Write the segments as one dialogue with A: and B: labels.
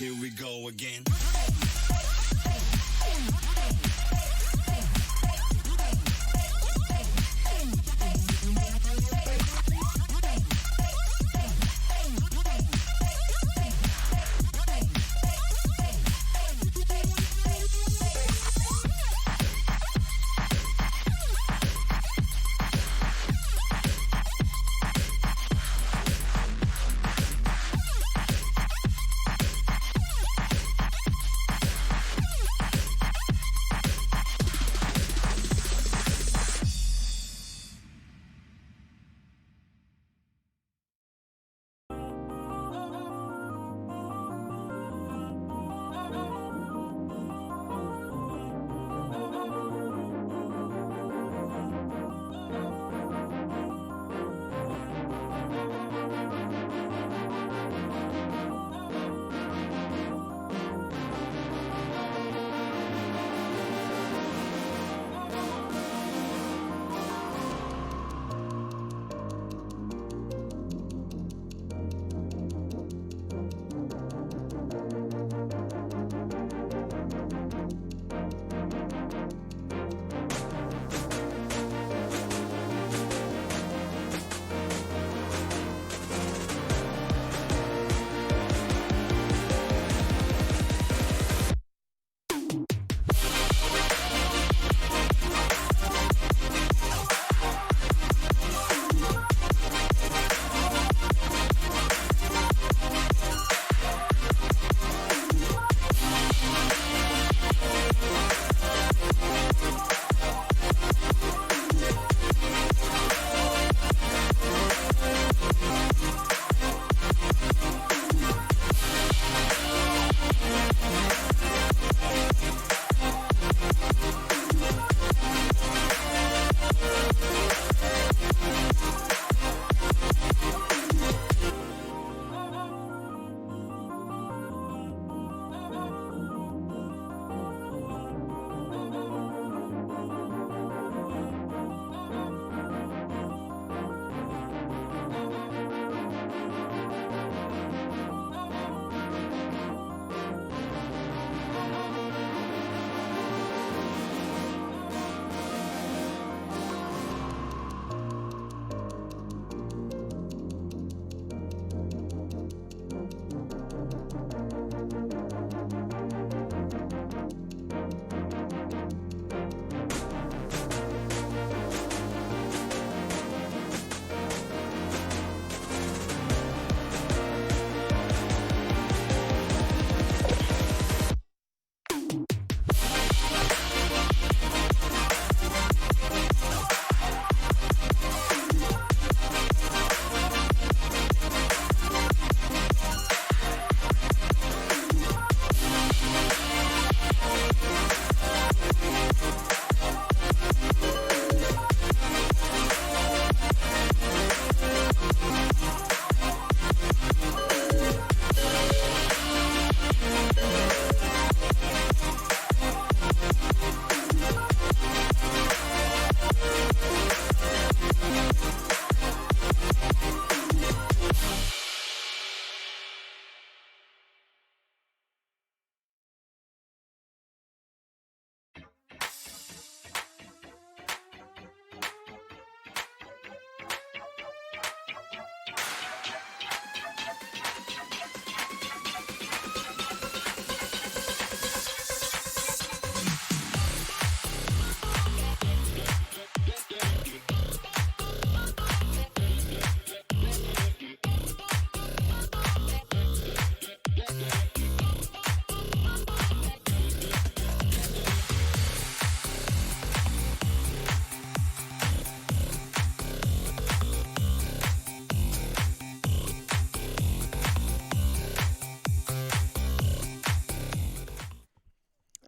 A: Here we go again.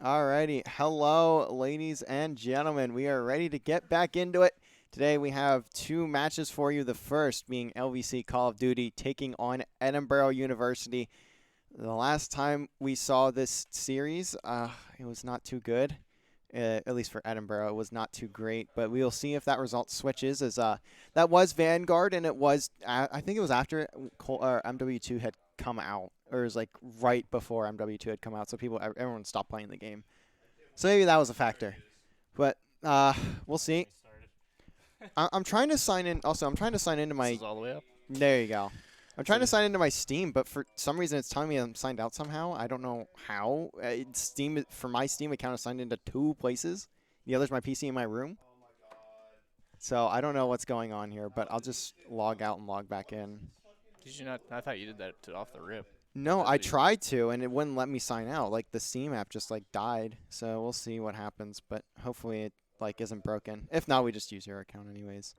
B: Alrighty, hello ladies and gentlemen, we are ready to get back into it. Today we have two matches for you, the first being LVC Call of Duty taking on Edinboro University. The last time we saw this series, it was not too good. At least for Edinboro, it was not too great. But we will see if that result switches. As that was Vanguard, and it was I think it was after MW2 had come out, or it was like right before MW2 had come out, so everyone stopped playing the game. So maybe that was a factor. But we'll see. I'm trying to sign in. Also, I'm trying to sign into my.
A: This is all the way up.
B: There you go. I'm trying to sign into my Steam, but for some reason it's telling me I'm signed out somehow. I don't know how. Steam for my Steam account is signed into 2 places. The other's my PC in my room. So I don't know what's going on here, but I'll just log out and log back in.
A: Did you not? I thought you did that off the rip.
B: No, I tried to, and it wouldn't let me sign out. Like the Steam app just like died. So we'll see what happens, but hopefully it like isn't broken. If not, we just use your account anyways.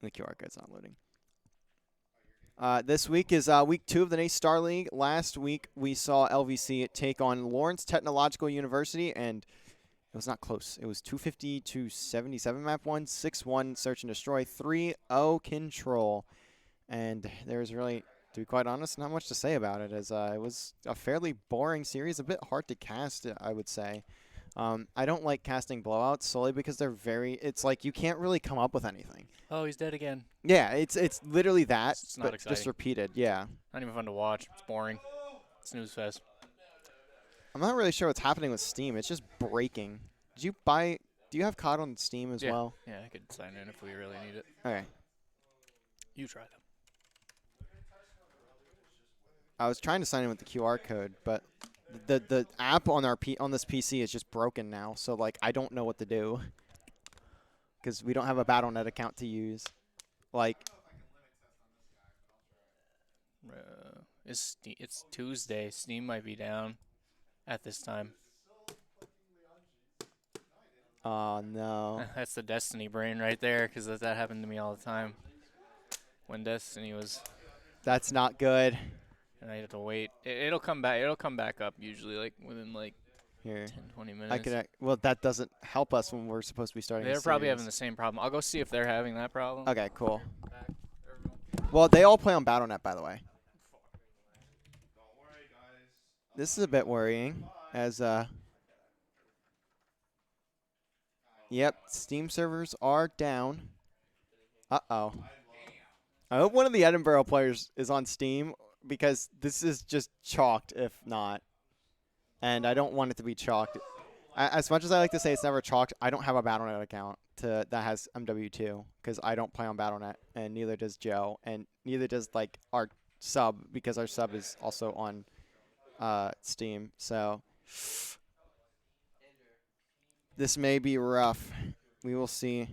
B: The QR code's not loading. This week is week 2 of the NACE Star League. Last week we saw LVC take on Lawrence Technological University, and it was not close. It was 250 to 77 map 1, 6-1 search and destroy, 3-0 control. And there's really, to be quite honest, not much to say about it, as it was a fairly boring series, a bit hard to cast, I would say. I don't like casting blowouts solely because they're it's like you can't really come up with anything.
A: Oh, he's dead again.
B: Yeah, it's literally that,
A: it's not
B: but
A: exciting.
B: just repeated, yeah.
A: Not even fun to watch. It's boring. Snooze fest.
B: I'm not really sure what's happening with Steam. It's just breaking. Do you have COD on Steam as well?
A: Yeah, I could sign in if we really need it.
B: Okay.
A: You try them.
B: I was trying to sign in with the QR code, but the app on on this PC is just broken now. So like I don't know what to do because we don't have a BattleNet account to use. Like
A: it's Tuesday. Steam might be down at this time.
B: Oh no.
A: That's the Destiny brain right there, because that happened to me all the time when Destiny was.
B: That's not good.
A: And I had to wait. It'll come back. It'll come back up usually, like within like
B: Here.
A: 10, 20 minutes.
B: Well, that doesn't help us when we're supposed to be starting.
A: They're probably having the same problem. I'll go see if they're having that problem.
B: Okay, cool. Well, they all play on BattleNet, by the way. This is a bit worrying, as yep, Steam servers are down. Uh-oh. I hope one of the Edinboro players is on Steam, because this is just chalked if not. And I don't want it to be chalked. As much as I like to say it's never chalked, I don't have a BattleNet account that has MW2, because I don't play on BattleNet, and neither does Joe, and neither does like our sub, because our sub is also on Steam. So this may be rough. We will see.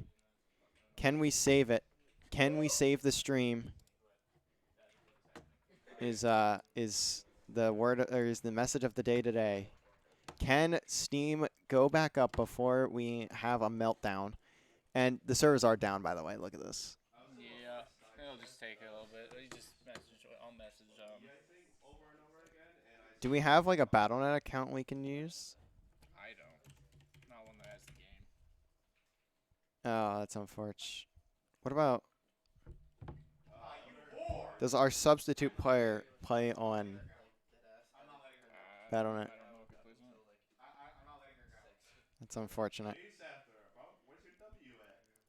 B: Can we save it? Can we save the stream? Is the word, or is the message of the day today? Can Steam go back up before we have a meltdown? And the servers are down, by the way. Look at this.
A: Yeah, it'll just take a little bit. I'll message
B: Do we have like a BattleNet account we can use?
A: I don't. Not one that has the game.
B: Oh, that's unfortunate. What about? Does our substitute player play on BattleNet? That's unfortunate.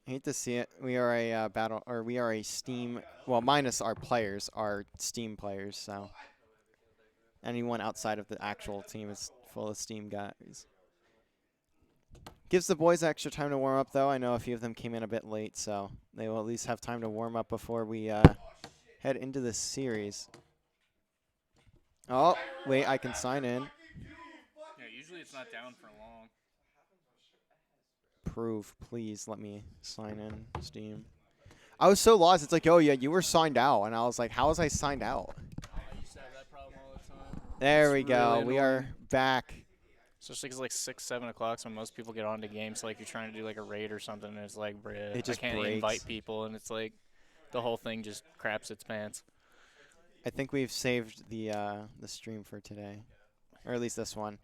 B: I hate to see it. We are a we are a Steam. Well, minus our players are Steam players. So anyone outside of the actual team is full of Steam guys. Gives the boys extra time to warm up, though. I know a few of them came in a bit late, so they will at least have time to warm up before we head into this series. Oh, wait, I can sign in.
A: Yeah, usually it's not down for long.
B: Proof, please let me sign in Steam. I was so lost. It's like, oh, yeah, you were signed out. And I was like, how was I signed out?
A: I used to have that problem all the time.
B: There we go. We are back.
A: Especially because like 6, 7 o'clock, so when most people get onto games, so like you're trying to do like a raid or something, and it's like, bruh,
B: It just
A: I can't
B: breaks.
A: invite people, and it's like the whole thing just craps its pants.
B: I think we've saved the stream for today, or at least this one.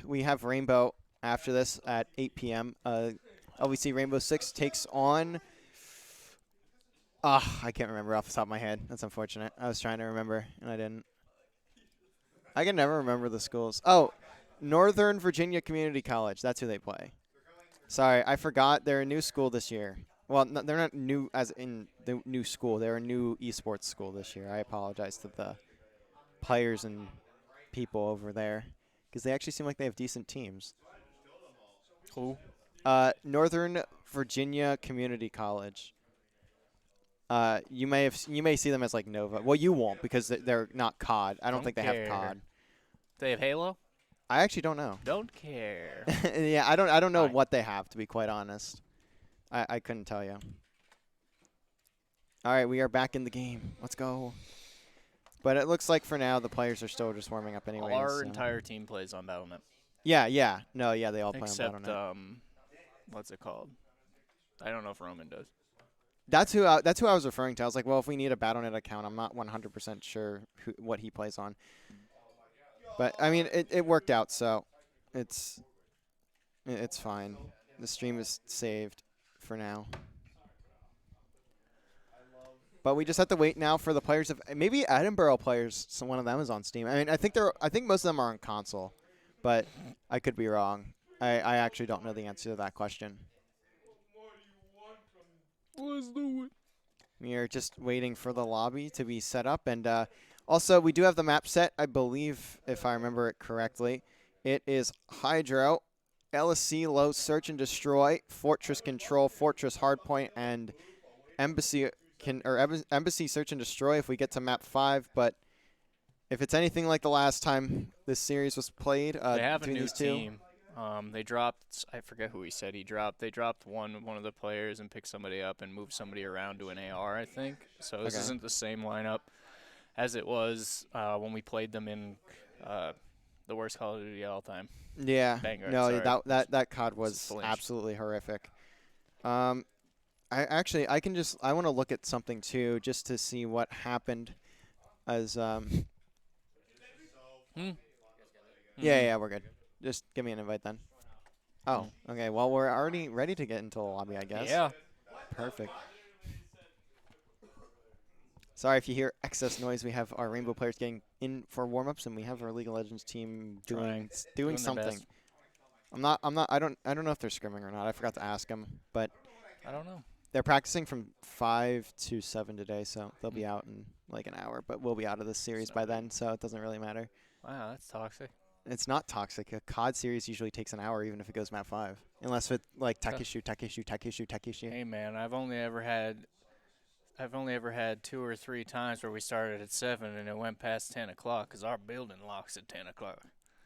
B: We have Rainbow after this at 8 p.m. LVC Rainbow Six takes on. I can't remember off the top of my head. That's unfortunate. I was trying to remember and I didn't. I can never remember the schools. Oh, Northern Virginia Community College. That's who they play. Sorry, I forgot. They're a new school this year. Well, no, they're not new as in the new school. They're a new esports school this year. I apologize to the players and people over there because they actually seem like they have decent teams.
A: Who?
B: Northern Virginia Community College. You may see them as like Nova. Well, you won't because they're not COD. I don't think they have COD.
A: They have Halo?
B: I actually don't know.
A: Don't care.
B: Yeah, I don't know
A: Fine.
B: what they have, to be quite honest. I couldn't tell you. All right, we are back in the game. Let's go. But it looks like for now the players are still just warming up anyway.
A: Our entire team plays on Battle.net.
B: Yeah. No, yeah, they all play
A: Except,
B: on Battle.net.
A: what's it called? I don't know if Roman does.
B: That's who I was referring to. I was like, well, if we need a Battle.net account, I'm not 100% sure what he plays on. But I mean, it worked out, so it's fine. The stream is saved for now. But we just have to wait now for the players of maybe Edinboro players. So one of them is on Steam. I mean, I think most of them are on console, but I could be wrong. I actually don't know the answer to that question.
A: Let's do it.
B: We are just waiting for the lobby to be set up, and also we do have the map set. I believe, if I remember it correctly, it is Hydro, LSC, Low, Search and Destroy, Fortress Control, Fortress Hardpoint, and Embassy. Embassy Search and Destroy if we get to map 5, but if it's anything like the last time this series was played,
A: they have a
B: between
A: new
B: these two,
A: team. They dropped. I forget who he said he dropped. They dropped one of the players and picked somebody up and moved somebody around to an AR. I think so. This isn't the same lineup as it was when we played them in the worst Call of Duty of all time.
B: Yeah,
A: Vanguard,
B: no,
A: sorry.
B: that COD was absolutely horrific. I want to look at something too, just to see what happened. As Yeah, we're good. Just give me an invite then. Oh, okay. Well, we're already ready to get into the lobby, I guess.
A: Yeah.
B: Perfect. Sorry if you hear excess noise. We have our Rainbow players getting in for warm-ups, and we have our League of Legends team doing something. I don't know if they're scrimming or not. I forgot to ask them, but
A: I don't know.
B: they're practicing from 5 to 7 today, so they'll be out in like an hour. But we'll be out of this series by then, so it doesn't really matter.
A: Wow, that's toxic.
B: It's not toxic. A COD series usually takes an hour, even if it goes map 5, unless it's like tech issue.
A: Hey man, I've only ever had 2 or 3 times where we started at 7 and it went past 10 o'clock because our building locks at 10 o'clock.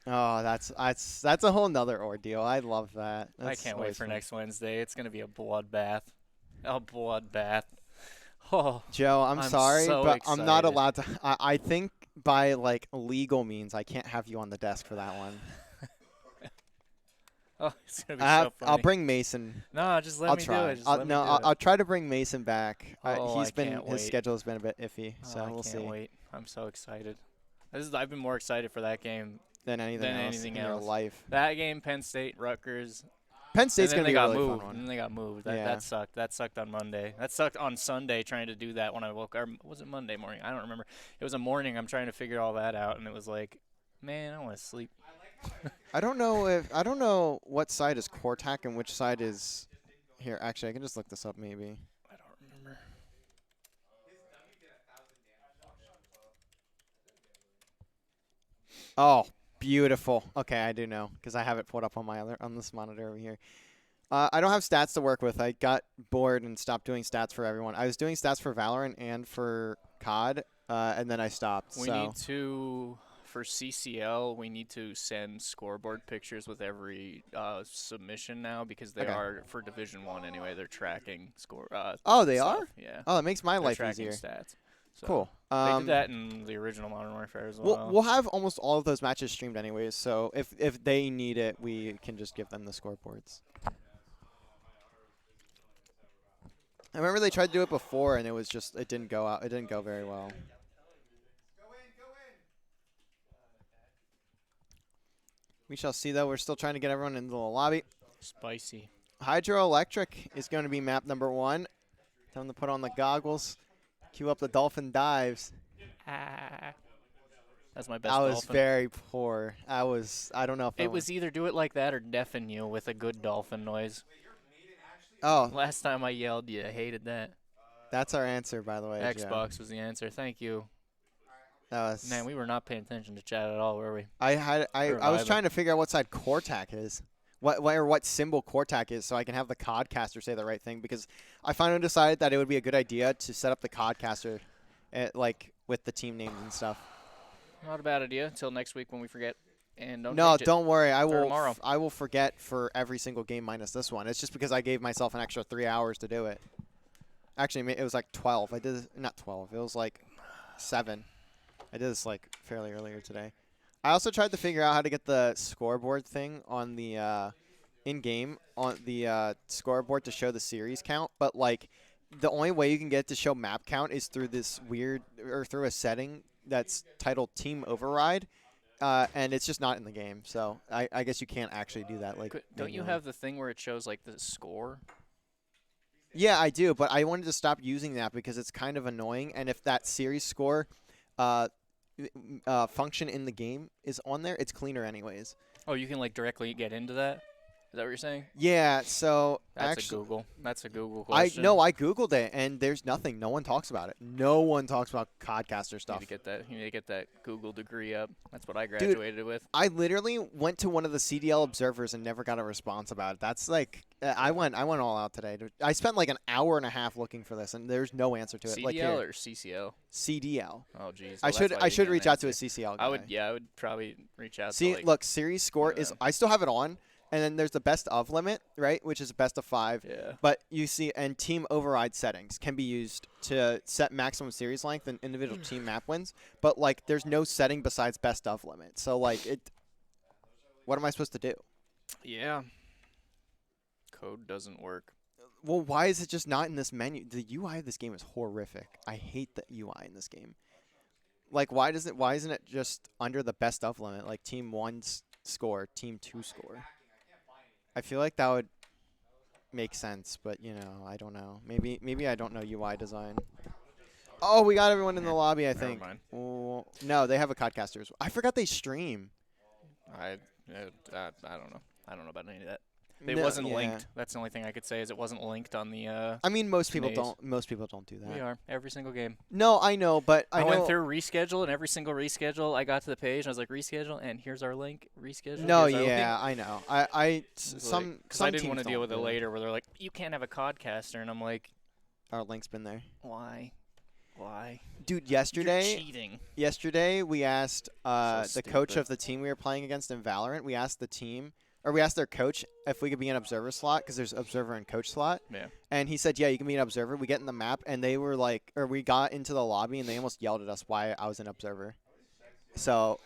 B: Oh, that's a whole nother ordeal. I love that.
A: I can't wait for next Wednesday. It's gonna be a bloodbath. A bloodbath. Oh,
B: Joe, I'm sorry,
A: so
B: but
A: excited.
B: I'm not allowed to. I think by like legal means, I can't have you on the desk for that one.
A: Oh, it's gonna be so funny.
B: I'll bring Mason.
A: No, just let me do it.
B: I'll try to bring Mason back.
A: Oh,
B: His schedule has been a bit iffy, so we'll see.
A: I can't wait. I'm so excited. I've been more excited for that game
B: than anything else in your life.
A: That game, Penn State, Rutgers.
B: Penn State's gonna be a really
A: moved,
B: fun one.
A: And then they got moved. That sucked. That sucked on Monday. That sucked on Sunday trying to do that when I woke up. Was it Monday morning? I don't remember. It was a morning. I'm trying to figure all that out, and it was like, man, I want to sleep.
B: I don't know what side is Cortac and which side is here. Actually, I can just look this up maybe.
A: I don't remember.
B: Oh, beautiful. Okay, I do know because I have it pulled up on this monitor over here. I don't have stats to work with. I got bored and stopped doing stats for everyone. I was doing stats for Valorant and for COD, and then I stopped.
A: We need to, for CCL, we need to send scoreboard pictures with every submission now because they are, for Division 1 anyway, they're tracking score.
B: Oh, they
A: stuff.
B: are?
A: Yeah.
B: Oh, it makes my life
A: tracking
B: easier.
A: Stats. So
B: cool.
A: They did that in the original Modern Warfare as well.
B: We'll have almost all of those matches streamed anyways, so if they need it, we can just give them the scoreboards. I remember they tried to do it before, and it didn't go out. It didn't go very well. We shall see, though. We're still trying to get everyone into the lobby.
A: Spicy.
B: Hydroelectric is going to be map number 1. Tell them to put on the goggles. Cue up the dolphin dives.
A: That as my best
B: I was
A: dolphin.
B: very poor. I don't know if
A: It was either do it like that or deafen you with a good dolphin noise.
B: Oh,
A: Last time I yelled, you hated that.
B: that's our answer, by the way,
A: Xbox was the answer. Thank you.
B: That was.
A: Man, we were not paying attention to chat at all, were we?
B: I was trying to figure out what side Cortac is. What symbol Cortac is, so I can have the Codcaster say the right thing, because I finally decided that it would be a good idea to set up the Codcaster, with the team names and stuff.
A: Not a bad idea until next week when we forget and don't
B: No,
A: change it.
B: don't worry. I will.
A: tomorrow.
B: I will forget for every single game minus this one. It's just because I gave myself an extra 3 hours to do it. Actually, it was like 12. I did not 12. It was like 7. I did this like fairly earlier today. I also tried to figure out how to get the scoreboard thing on the in-game on the scoreboard to show the series count, but like the only way you can get it to show map count is through this through a setting that's titled Team Override, and it's just not in the game. So I guess you can't actually do that. Like,
A: don't you have the thing where it shows like the score?
B: Yeah, I do, but I wanted to stop using that because it's kind of annoying, and if that series score function in the game is on there, it's cleaner anyways.
A: Oh, you can like directly get into that? Is that what you're saying?
B: Yeah, so
A: That's a Google question.
B: I Googled it, and there's nothing. No one talks about it. No one talks about Codcaster stuff.
A: You need to get that Google degree up. That's what I graduated with.
B: I literally went to one of the CDL observers and never got a response about it. That's like I went all out today. I spent like an hour and a half looking for this, and there's no answer to it.
A: CDL
B: like here.
A: or CCL?
B: CDL.
A: Oh, geez.
B: I should reach out to a CCL guy.
A: I would probably reach out.
B: See, look, series score is. I still have it on. And then there's the best of limit, right, which is a best of 5.
A: Yeah.
B: But you see, and team override settings can be used to set maximum series length and individual team map wins. But, like, there's no setting besides best of limit. So, like, what am I supposed to do?
A: Yeah. Code doesn't work.
B: Well, why is it just not in this menu? The UI of this game is horrific. I hate the UI in this game. Like, why isn't it just under the best of limit, like team 1's score, team 2 score? I feel like that would make sense, but, you know, I don't know. Maybe I don't know UI design. Oh, we got everyone in the lobby, I think.
A: Never mind.
B: Oh, no, they have a Codcaster as well. I forgot they stream.
A: I don't know. I don't know about any of that. It wasn't linked. That's the only thing I could say is it wasn't linked on the.
B: I mean, most people
A: NACE.
B: don't. Most people don't do that.
A: We are every single game.
B: No, I know, but
A: I went through reschedule, and every single reschedule, I got to the page, and I was like, reschedule, and here's our link. Reschedule.
B: No,
A: here's our link.
B: I know. I
A: didn't want to deal with it later, where they're like, you can't have a Codcaster, and I'm like,
B: our link's been there.
A: Why?
B: Dude,
A: You're cheating.
B: Yesterday we asked the coach
A: stupid.
B: of the team we were playing against in Valorant. We asked we asked their coach if we could be an observer slot, because there's observer and coach slot.
A: Yeah.
B: And he said, yeah, you can be an observer. We get in the map, and they were like, or we got into the lobby, and they almost yelled at us why I was an observer. So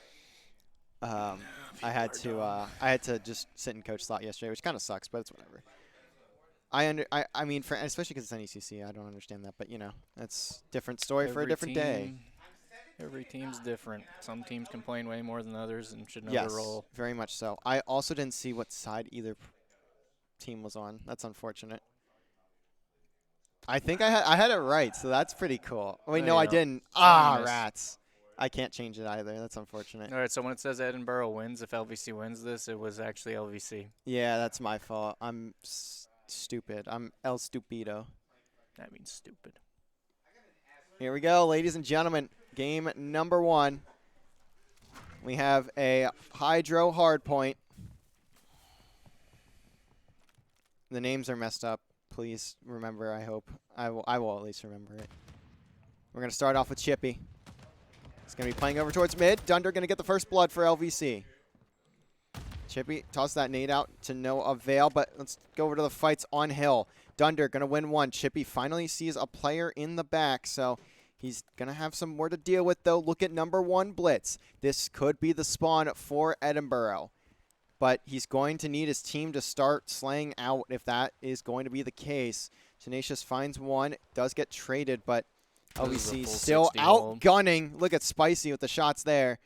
B: I had to just sit in coach slot yesterday, which kind of sucks, but it's whatever. I mean, especially because it's NECC, I don't understand that, but you know, that's different story for a different day.
A: Every team's different. Some teams complain way more than others and should know
B: Yes,
A: their role.
B: very much so. I also didn't see what side either team was on. That's unfortunate. I think I had it right, so that's pretty cool. Wait, no, I didn't. Rats. I can't change it either. That's unfortunate.
A: All right, so when it says Edinboro wins, if LVC wins this, it was actually LVC.
B: Yeah, that's my fault. I'm stupid. I'm El Stupido.
A: That means stupid.
B: Here we go, ladies and gentlemen. Game number 1. We have a Hydro Hardpoint. The names are messed up. Please remember, I hope. I will at least remember it. We're going to start off with Chippy. He's going to be playing over towards mid. Dunder going to get the first blood for LVC. Chippy toss that nade out to no avail, but let's go over to the fights on Hill. Dunder going to win one. Chippy finally sees a player in the back, so he's going to have some more to deal with, though. Look at number 1 blitz. This could be the spawn for Edinboro, but he's going to need his team to start slaying out if that is going to be the case. Tenacious finds one, does get traded, but LVC still outgunning. Look at Spicy with the shots there.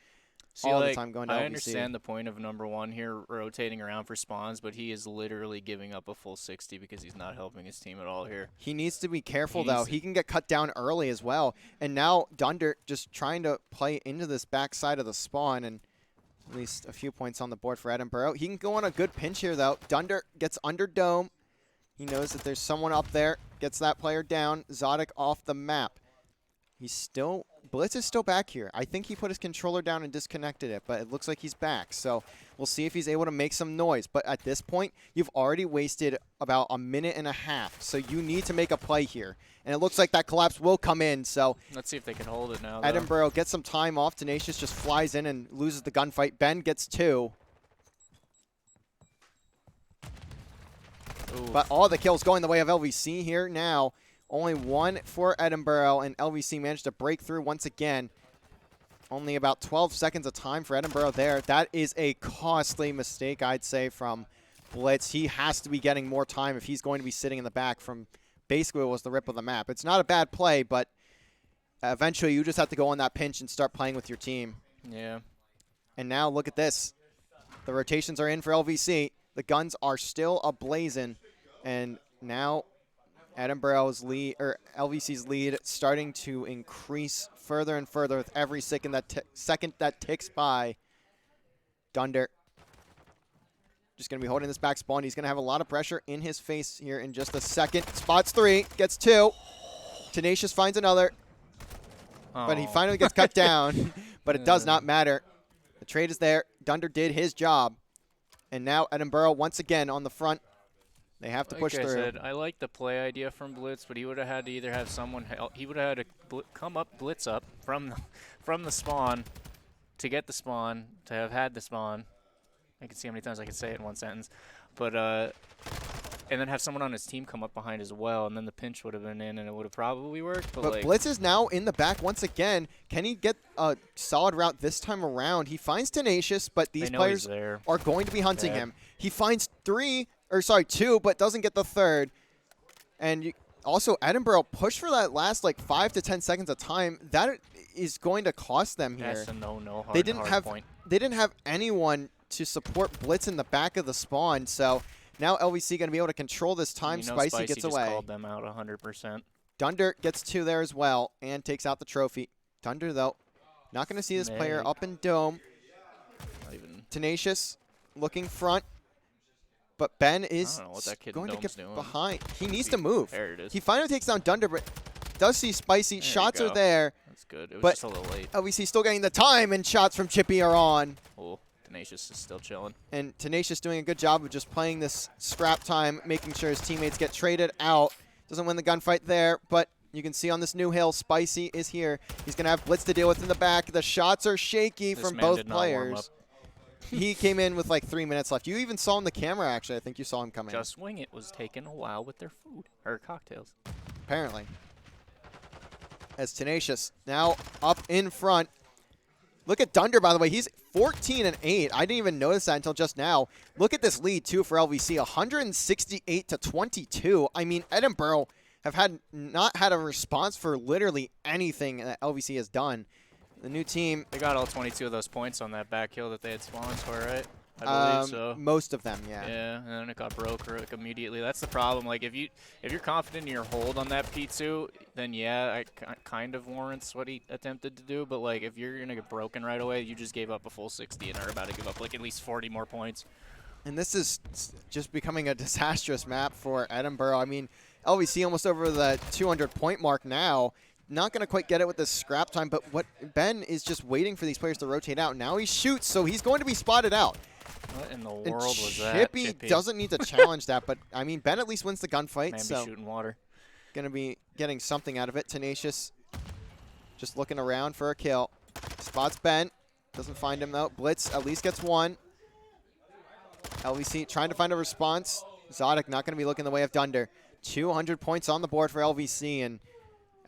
A: See,
B: all
A: like,
B: the time going to
A: I
B: LVC.
A: understand the point of number 1 here rotating around for spawns, but he is literally giving up a full 60 because he's not helping his team at all here.
B: He needs to be careful, though. He can get cut down early as well. And now Dunder just trying to play into this backside of the spawn, and at least a few points on the board for Edinboro. He can go on a good pinch here, though. Dunder gets under dome. He knows that there's someone up there. Gets that player down. Zodic off the map. He's still... Blitz is still back here. I think he put his controller down and disconnected it, but it looks like he's back. So we'll see if he's able to make some noise. But at this point, you've already wasted about a minute and a half. So you need to make a play here. And it looks like that collapse will come in. So
A: let's see if they can hold it now, though.
B: Edinboro gets some time off. Tenacious just flies in and loses the gunfight. Ben gets 2.
A: Ooh.
B: But all the kills going the way of LVC here now. Only 1 for Edinboro, and LVC managed to break through once again. Only about 12 seconds of time for Edinboro there. That is a costly mistake, I'd say, from Blitz. He has to be getting more time if he's going to be sitting in the back from basically what was the rip of the map. It's not a bad play, but eventually you just have to go on that pinch and start playing with your team.
A: Yeah.
B: And now look at this. The rotations are in for LVC. The guns are still ablazing, and now Edinboro's lead, or LVC's lead, starting to increase further and further with every second that ticks by. Dunder just going to be holding this back spawn. He's going to have a lot of pressure in his face here in just a second. Spots 3, gets 2. Tenacious finds another, but he finally gets cut down. But it does not matter. The trade is there. Dunder did his job. And now Edinboro once again on the front. They have to push through.
A: Said, I like the play idea from Blitz, but he would have had to either have someone help. He would have had to come up, blitz up from the spawn to get the spawn, to have had the spawn. I can see how many times I can say it in one sentence. But and then have someone on his team come up behind as well, and then the pinch would have been in, and it would have probably worked. But like,
B: Blitz is now in the back once again. Can he get a solid route this time around? He finds Tenacious, but these players are going to be hunting him. He finds 2, but doesn't get the 3rd. And also, Edinboro pushed for that last like 5 to 10 seconds of time. That is going to cost them here.
A: That's a no-no.
B: They didn't have anyone to support Blitz in the back of the spawn. So now LVC going to be able to control this time. Spicy gets away.
A: Just called them out 100%.
B: Dunder gets 2 there as well and takes out the trophy. Dunder, though, not going to see this player up in dome. Tenacious looking front. But Ben is going to get behind. He needs to move.
A: There it is.
B: He finally takes down Dunder, but does see Spicy. Shots are there.
A: That's good. It was just a little late.
B: LVC still getting the time, and shots from Chippy are on.
A: Oh, Tenacious is still chilling.
B: And Tenacious doing a good job of just playing this scrap time, making sure his teammates get traded out. Doesn't win the gunfight there, but you can see on this new hill, Spicy is here. He's going to have Blitz to deal with in the back. The shots are shaky from both players. He came in with like 3 minutes left. You even saw him on the camera, actually. I think you saw him come in.
A: Just Wing It was taking a while with their food, or cocktails.
B: Apparently. As Tenacious now up in front. Look at Dunder, by the way. He's 14-8. I didn't even notice that until just now. Look at this lead, too, for LVC. 168-22. I mean, Edinboro have not had a response for literally anything that LVC has done. The new team.
A: They got all 22 of those points on that back hill that they had spawns for, right? I believe so.
B: Most of them, yeah.
A: Yeah, and then it got broke like immediately. That's the problem. Like if you're confident in your hold on that P2, then yeah, it kind of warrants what he attempted to do. But like if you're gonna get broken right away, you just gave up a full 60 and are about to give up like at least 40 more points.
B: And this is just becoming a disastrous map for Edinboro. I mean, LVC almost over the 200-point mark now. Not going to quite get it with this scrap time, but what Ben is just waiting for these players to rotate out. Now he shoots, so he's going to be spotted out.
A: What in the world was that?
B: Chippy doesn't need to challenge that, but I mean, Ben at least wins the gunfight.
A: Man,
B: so
A: shooting water.
B: Going to be getting something out of it. Tenacious just looking around for a kill. Spots Ben. Doesn't find him, though. Blitz at least gets 1. LVC trying to find a response. Zodic not going to be looking the way of Dunder. 200 points on the board for LVC, and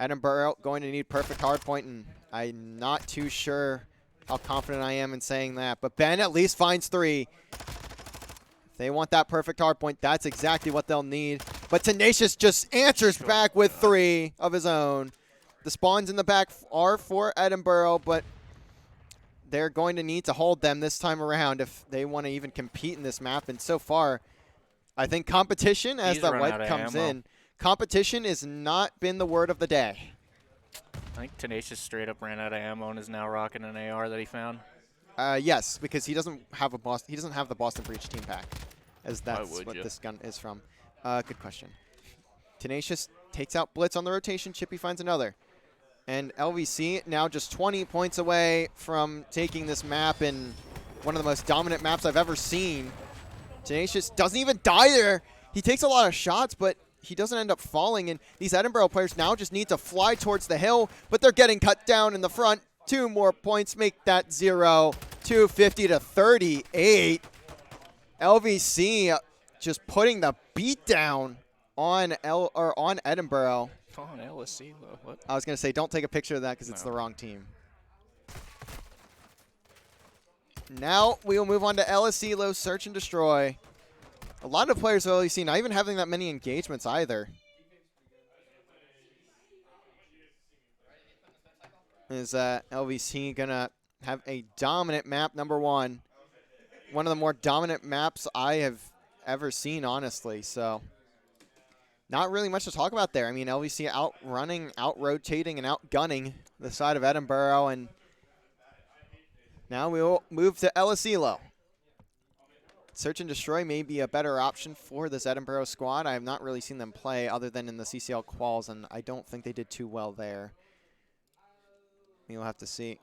B: Edinboro going to need perfect hardpoint, and I'm not too sure how confident I am in saying that. But Ben at least finds 3. If they want that perfect hardpoint, that's exactly what they'll need. But Tenacious just answers back with 3 of his own. The spawns in the back are for Edinboro, but they're going to need to hold them this time around if they want to even compete in this map. And so far, I think competition, as the wipe comes in, competition has not been the word of the day.
A: I think Tenacious straight up ran out of ammo and is now rocking an AR that he found.
B: Yes, because he doesn't have the Boston Breach team pack, as that's what this gun is from. Good question. Tenacious takes out Blitz on the rotation. Chippy finds another. And LVC now just 20 points away from taking this map in one of the most dominant maps I've ever seen. Tenacious doesn't even die there. He takes a lot of shots, but he doesn't end up falling. And these Edinboro players now just need to fly towards the hill, but they're getting cut down in the front. 2 more points make that 0. 250 to 38. LVC just putting the beat down on Edinboro.
A: On LSC, though. What?
B: I was going to say, don't take a picture of that because it's the wrong team. Now we will move on to LSC Low Search and Destroy. A lot of players of LVC not even having that many engagements either. Is LVC going to have a dominant map, number 1. One of the more dominant maps I have ever seen, honestly. So not really much to talk about there. I mean, LVC outrunning, out-rotating, and outgunning the side of Edinboro. And now we will move to LSC Low. Search and Destroy may be a better option for this Edinboro squad. I have not really seen them play other than in the CCL quals, and I don't think they did too well there. We'll have to see.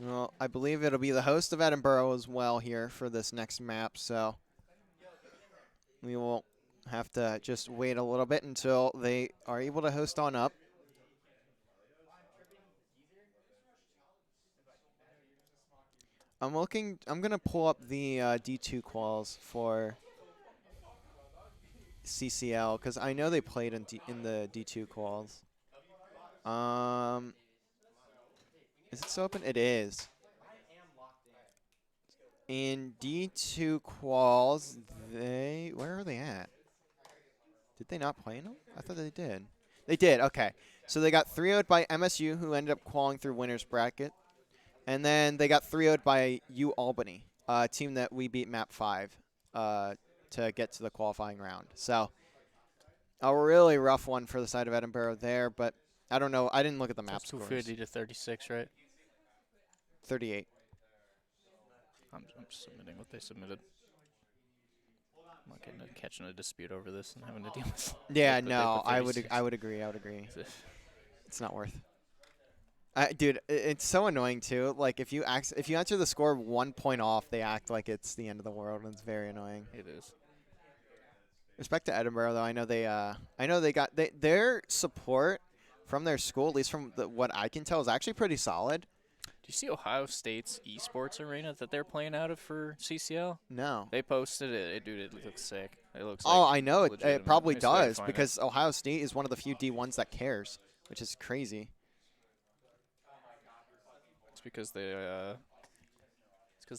B: Well, I believe it'll be the host of Edinboro as well here for this next map, so we will have to just wait a little bit until they are able to host on up. I'm going to pull up the D2 quals for CCL because I know they played in the D2 quals. Is it still open? It is. In D2 quals, where are they at? Did they not play in them? I thought they did. They did, okay. So they got 3-0'd by MSU, who ended up qualifying through winner's bracket. And then they got 3-0'd by U Albany, a team that we beat map 5 to get to the qualifying round. So a really rough one for the side of Edinboro there, but I don't know. I didn't look at the map scores.
A: 250 to 36, right?
B: 38.
A: I'm submitting what they submitted. I'm not catching a dispute over this and having to deal with.
B: Yeah, no, I would agree. It's not worth. Dude, it's so annoying too. Like if you answer the score 1 point off, they act like it's the end of the world, and it's very annoying.
A: It is.
B: Respect to Edinboro though. I know they got their support from their school, at least from what I can tell, is actually pretty solid.
A: Do you see Ohio State's esports arena that they're playing out of for CCL?
B: No.
A: They posted it. Dude, it looks sick. It looks.
B: Oh,
A: like
B: I know it probably does because
A: it.
B: Ohio State is one of the few D1s that cares, which is crazy.
A: It's because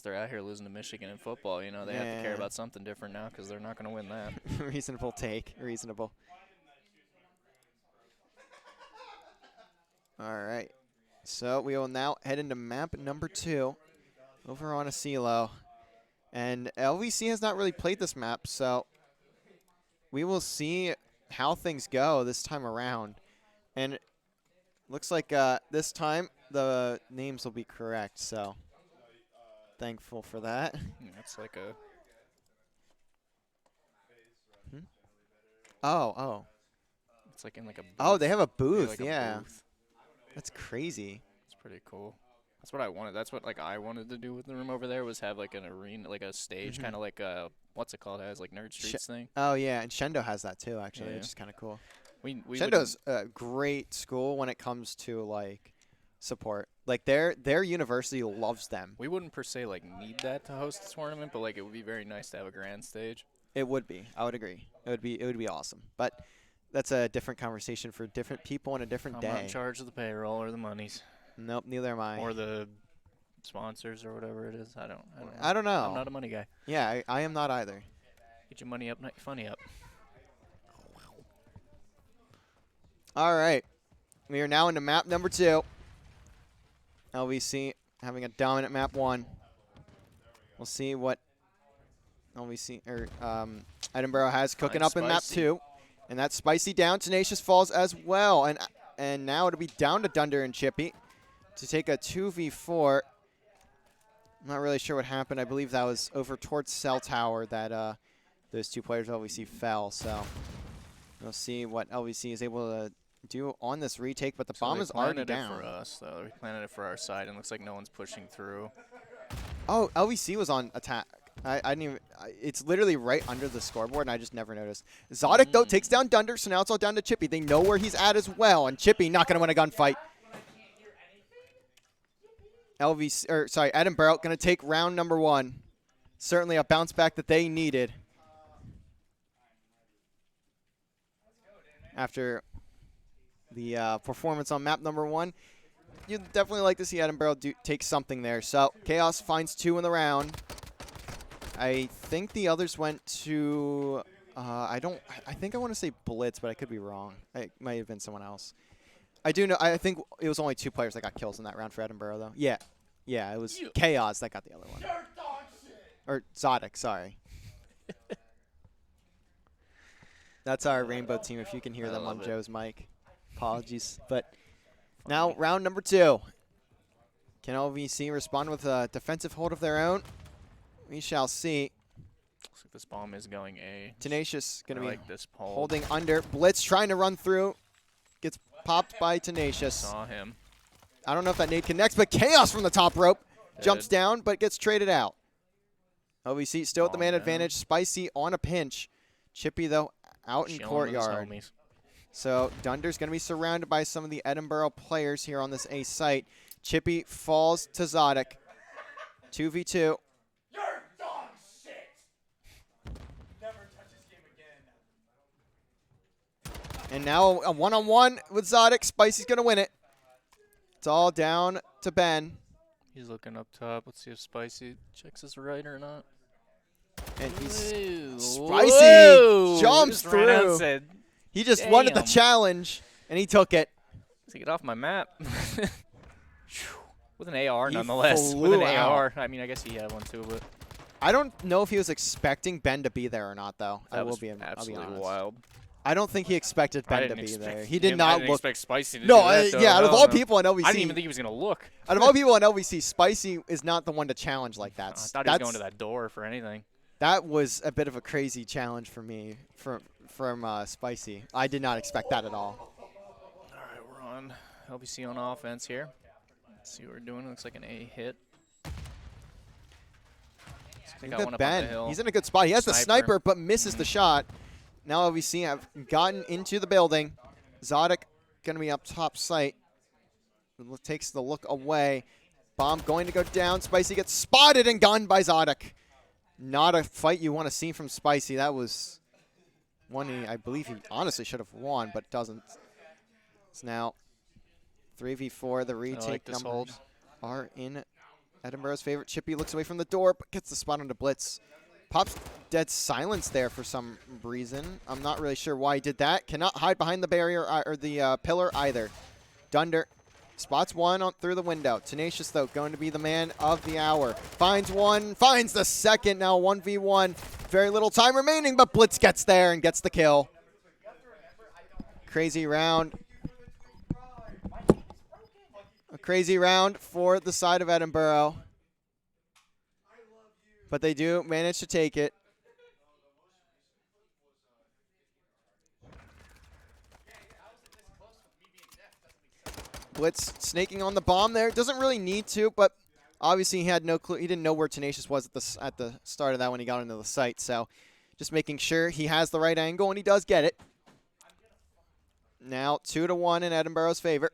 A: they're out here losing to Michigan in football. You know, they have to care about something different now because they're not going to win that.
B: Reasonable take. Reasonable. All right. So we will now head into map number 2 over on a CeeLo. And LVC has not really played this map, so we will see how things go this time around. And it looks like this time the names will be correct, so thankful for that.
A: That's like a...
B: Oh.
A: It's like in like a booth.
B: Oh, they have a booth,
A: like
B: yeah.
A: A booth.
B: That's crazy.
A: It's pretty cool. That's what I wanted. That's what I wanted to do with the room over there was have like an arena, like a stage, kind of like what's it called? It has like Nerd Streets thing.
B: Oh yeah, and Shendo has that too, actually, which is kind of cool.
A: Shendo's
B: a great school when it comes to like support. Like their university loves them.
A: We wouldn't per se like need that to host the tournament, but like it would be very nice to have a grand stage.
B: It would be. I would agree. It would be awesome. But that's a different conversation for different people on a different day.
A: I'm not in charge of the payroll or the monies.
B: Nope, neither am I.
A: Or the sponsors or whatever it is. I don't know.
B: I don't know.
A: I'm not a money guy.
B: Yeah, I am not either.
A: Get your money up, not your funny up.
B: All right. We are now into map number 2. LVC having a dominant map 1. We'll see what LVC or Edinboro has cooking up in map 2. And that's Spicy down. Tenacious falls as well. And now it'll be down to Dunder and Chippy to take a 2v4. I'm not really sure what happened. I believe that was over towards Cell Tower that those 2 players of LVC fell. So we'll see what LVC is able to do on this retake. But the bomb is already down.
A: For us, though. We planted it for our side, and looks like no one's pushing through.
B: Oh, LVC was on attack. I didn't even. It's literally right under the scoreboard, and I just never noticed. Zodic, though, takes down Dunder, so now it's all down to Chippy. They know where he's at as well, and Chippy not going to win a gunfight. Edinboro going to take round number 1. Certainly a bounce back that they needed after the performance on map number 1. You'd definitely like to see Edinboro take something there. So Chaos finds 2 in the round. I think the others went to I think I want to say Blitz, but I could be wrong. It might have been someone else. I do know. I think it was only 2 players that got kills in that round for Edinboro, though. Yeah, it was Chaos that got the other one. Or Zodic, sorry. That's our rainbow team. If you can hear them on Joe's mic, apologies. But now round number 2. Can LVC respond with a defensive hold of their own? We shall see.
A: Looks like this bomb is going A.
B: Tenacious going to be
A: like this
B: holding under. Blitz trying to run through. Gets popped by Tenacious.
A: Saw him.
B: I don't know if that nade connects, but Chaos from the top rope. Jumps down, but gets traded out. LVC still at the man advantage. Spicy on a pinch. Chippy, though, out in courtyard. So Dunder's going to be surrounded by some of the Edinboro players here on this A site. Chippy falls to Zodic. 2v2.
C: You're dog shit! Never touch this game again.
B: And now a one-on-one with Zodic. Spicy's going to win it. It's all down to Ben.
A: He's looking up top. Let's see if Spicy checks his right or not.
B: And he's
A: Spicy
B: jumps through. He just wanted the challenge, and he took it.
A: To get off my map. With an AR, nonetheless. With an AR. I mean, I guess he had one too, but
B: I don't know if he was expecting Ben to be there or not, though.
A: I'll be honest. Wild.
B: I don't think he expected Ben to be there. He did not
A: I didn't
B: look.
A: Expect Spicy to do that, though.
B: Yeah, out of all people on LVC,
A: I didn't even think he was gonna look.
B: Out of all people on LVC, Spicy is not the one to challenge like that.
A: I thought he was going to that door for anything.
B: That was a bit of a crazy challenge for me from Spicy. I did not expect that at all.
A: All right, we're on LVC on offense here. Let's see what we're doing. Looks like an A hit.
B: Look at Ben. He's in a good spot. He has the sniper, but misses the shot. Now LVC have gotten into the building. Zodic going to be up top site. Takes the look away. Bomb going to go down. Spicy gets spotted and gunned by Zodic. Not a fight you want to see from Spicy. That was one I believe he honestly should have won, but doesn't. It's now 3v4. The retake numbers are in Edinboro's favorite. Chippy looks away from the door, but gets the spot onto Blitz. Pops dead silence there for some reason. I'm not really sure why he did that. Cannot hide behind the barrier or the pillar either. Dunder spots one through the window. Tenacious, though, going to be the man of the hour. Finds one, finds the second. Now 1v1. Very little time remaining, but Blitz gets there and gets the kill. Crazy round. A crazy round for the side of Edinboro. But they do manage to take it. Blitz snaking on the bomb there. Doesn't really need to, but obviously he had no clue. He didn't know where Tenacious was at the start of that when he got into the site. So just making sure he has the right angle, and he does get it. Now 2-1 in Edinboro's favor.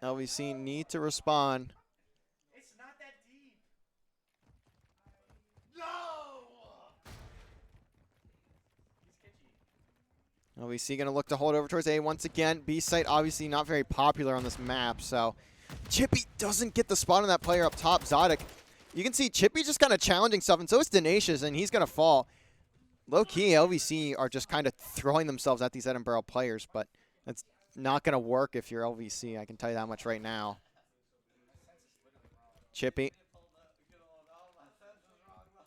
B: LVC need to respond.
C: It's not that deep. No!
B: LVC going to look to hold over towards A once again. B site obviously not very popular on this map, so Chippy doesn't get the spot on that player up top. Zodic You can see Chippy just kind of challenging stuff, and so is Tenacious, and he's going to fall. Low-key, LVC are just kind of throwing themselves at these Edinboro players, but that's not going to work if you're LVC. I can tell you that much right now. Chippy.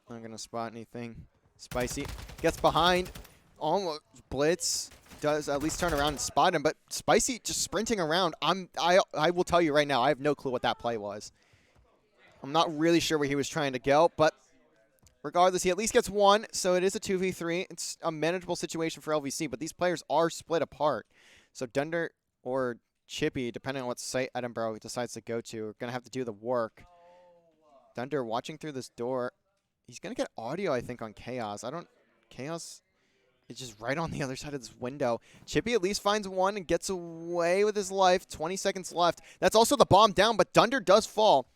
B: Not going to spot anything. Spicy gets behind. Almost blitz. Does at least turn around and spot him, but Spicy just sprinting around. I will tell you right now, I have no clue what that play was. I'm not really sure where he was trying to go, but regardless, he at least gets one, so it is a 2v3. It's a manageable situation for LVC, but these players are split apart. So Dunder or Chippy, depending on what site Edinboro decides to go to, are going to have to do the work. Dunder watching through this door. He's going to get audio, I think, on Chaos. Chaos is just right on the other side of this window. Chippy at least finds one and gets away with his life. 20 seconds left. That's also the bomb down, but Dunder does fall.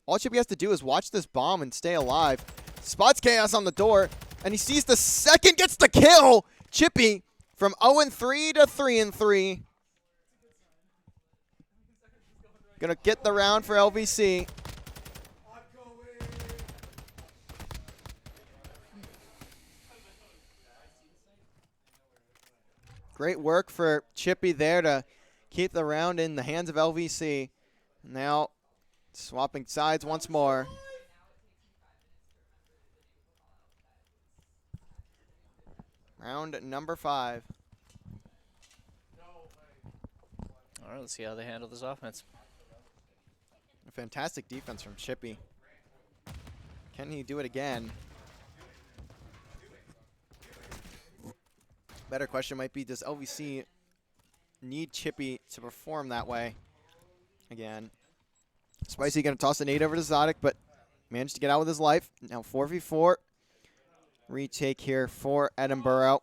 B: All Chippy has to do is watch this bomb and stay alive. Spots Chaos on the door, and he sees the second, gets the kill. Chippy from 0-3 to 3-3. Gonna get the round for LVC. Great work for Chippy there to keep the round in the hands of LVC. Now swapping sides once more. Round number 5.
A: All right, let's see how they handle this offense.
B: A fantastic defense from Chippy. Can he do it again? Better question might be, does LVC need Chippy to perform that way again? Spicy going to toss a nade over to Zodic, but managed to get out with his life. Now 4v4. Retake here for Edinboro.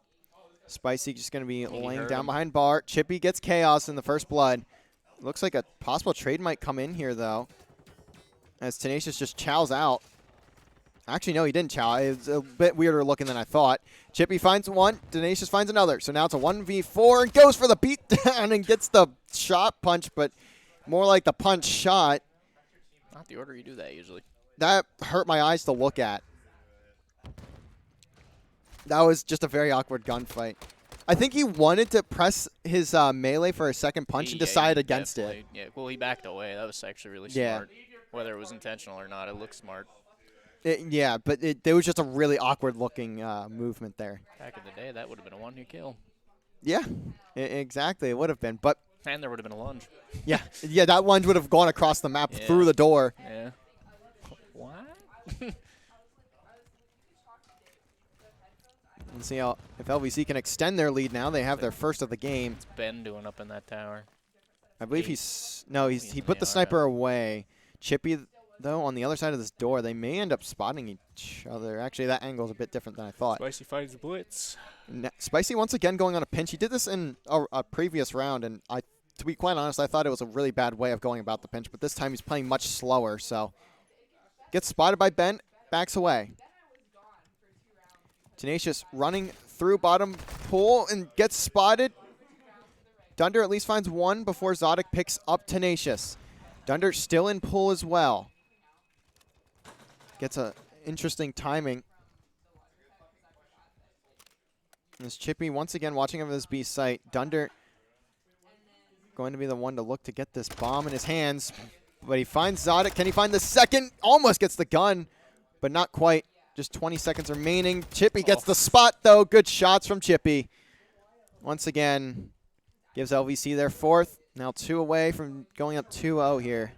B: Spicy just going to be laying down behind bar. Chippy gets Chaos in the first blood. Looks like a possible trade might come in here, though, as Tenacious just chows out. Actually, no, he didn't chow. It's a bit weirder looking than I thought. Chippy finds one. Tenacious finds another. So now it's a 1v4 and goes for the beatdown and gets the shot punch, but more like the punch shot.
A: Not the order you do that usually.
B: That hurt my eyes to look at. That was just a very awkward gunfight. I think he wanted to press his melee for a second punch and decided against it.
A: Yeah, well, he backed away. That was actually really smart. Whether it was intentional or not, it looked smart.
B: Yeah, but there was just a really awkward-looking movement there.
A: Back in the day, that would have been a one-hit kill.
B: Yeah, exactly. It would have been, but
A: and there would have been a lunge.
B: Yeah, that lunge would have gone across the map through the door.
A: Yeah. What?
B: Let's see how if LVC can extend their lead now. They have their first of the game.
A: What's Ben doing up in that tower?
B: I believe he put the sniper away. Chippy, though, on the other side of this door, they may end up spotting each other. Actually, that angle is a bit different than I thought.
A: Spicy finds the blitz.
B: Spicy once again going on a pinch. He did this in a previous round, and to be quite honest, I thought it was a really bad way of going about the pinch, but this time he's playing much slower, so gets spotted by Ben, backs away. Tenacious running through bottom pool and gets spotted. Dunder at least finds one before Zodic picks up Tenacious. Dunder still in pool as well. Gets a interesting timing. As Chippy once again watching over this B site. Dunder going to be the one to look to get this bomb in his hands. But he finds Zodic. Can he find the second? Almost gets the gun, but not quite. Just 20 seconds remaining. Chippy gets the spot, though. Good shots from Chippy. Once again, gives LVC their fourth. Now 2 away from going up 2-0 here.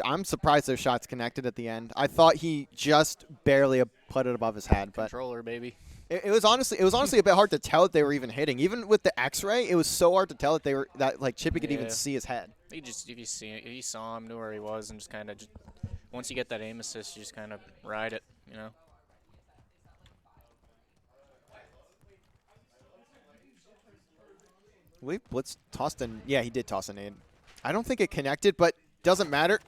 B: I'm surprised those shots connected at the end. I thought he just barely put it above his head. But
A: controller, baby.
B: It was honestly a bit hard to tell that they were even hitting. Even with the X-ray, it was so hard to tell that like Chippy could even see his head.
A: If you saw him, knew where he was, and just kind of once you get that aim assist, you just kind of ride it, you know.
B: I believe Blitz tossed an. Yeah, he did toss a nade. I don't think it connected, but doesn't matter.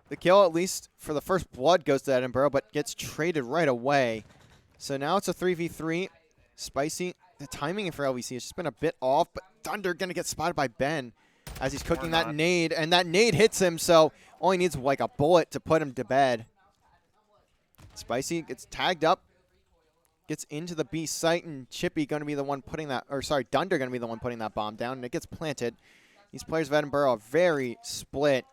B: The kill, at least for the first blood, goes to Edinboro, but gets traded right away. So now it's a 3v3. Spicy the timing for LVC has just been a bit off, but Thunder going to get spotted by Ben as he's cooking that nade, and that nade hits him, so all he needs is like a bullet to put him to bed. Spicy gets tagged up, gets into the B site, and Chippy going to be the one putting that, or sorry, Dunder going to be the one putting that bomb down, and it gets planted. These players of Edinboro are very split.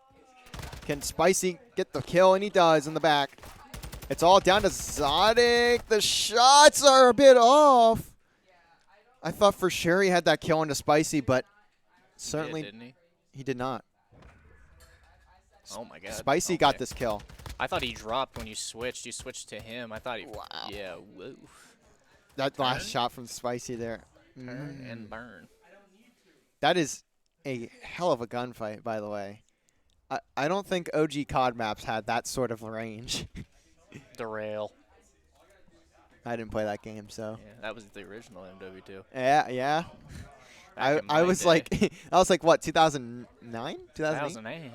B: Can Spicy get the kill? And he does in the back. It's all down to Zodic. The shots are a bit off. I thought for sure he had that kill into Spicy, but certainly
A: didn't he?
B: He did not.
A: Oh my god.
B: Spicy got this kill.
A: I thought he dropped when you switched. You switched to him. I thought he.
B: Wow.
A: Yeah. Whoa.
B: That last shot from Spicy there.
A: Turn and burn.
B: That is a hell of a gunfight, by the way. I don't think OG COD maps had that sort of range.
A: Derail.
B: I didn't play that game, so.
A: Yeah, that was the original MW2.
B: Yeah. I was like, I was like, what, 2009?
A: 2008.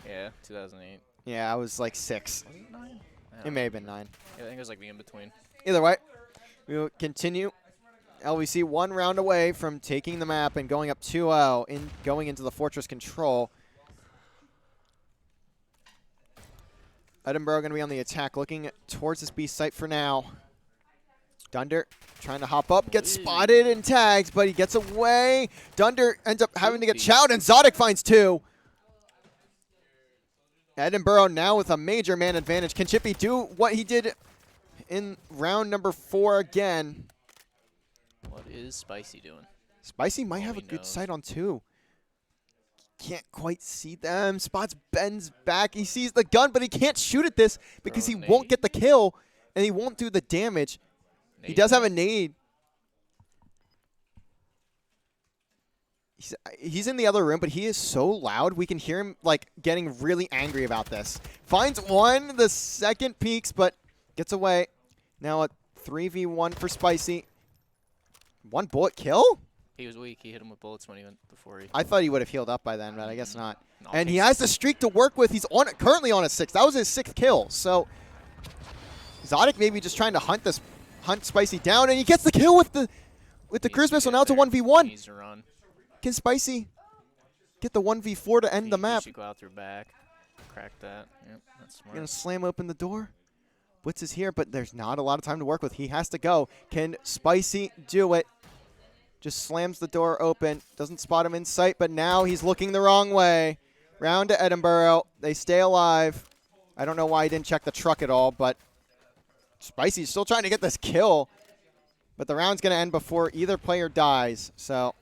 A: Yeah, 2008.
B: Yeah, I was like 6.
A: Was it 9?
B: It may have been 9.
A: Yeah, I think it was like the in-between.
B: Either way, we will continue. LVC 1 round away from taking the map and going up 2-0 in going into the Fortress control. Edinboro going to be on the attack, looking towards this B site for now. Dunder trying to hop up, gets spotted and tagged, but he gets away. Dunder ends up having to get chowed, and Zodic finds 2. Edinboro now with a major man advantage. Can Chippy do what he did in round number 4 again?
A: What is Spicy doing?
B: Spicy might have a good sight on 2. Can't quite see them. Spots Ben's back. He sees the gun, but he can't shoot at this because he won't get the kill, and he won't do the damage. He does have a nade. He's in the other room, but he is so loud. We can hear him like getting really angry about this. Finds 1. The second peaks, but gets away. Now a 3v1 for Spicy. 1 bullet kill?
A: He was weak. He hit him with bullets when he went before he.
B: I thought he would have healed up by then, but I guess not.
A: No,
B: and he has the streak to work with. He's on currently on a 6. That was his 6th kill. So Zodic maybe just trying to hunt Spicy down, and he gets the kill with the cruise missile. Now it's a 1v1.
A: Needs to run.
B: Can Spicy get the 1v4 to end the map?
A: He should go out through back. Crack that. Yep, that's smart.
B: Gonna slam open the door. Blitz is here, but there's not a lot of time to work with. He has to go. Can Spicy do it? Just slams the door open. Doesn't spot him in sight, but now he's looking the wrong way. Round to Edinboro. They stay alive. I don't know why he didn't check the truck at all, but Spicy's still trying to get this kill. But the round's going to end before either player dies. So,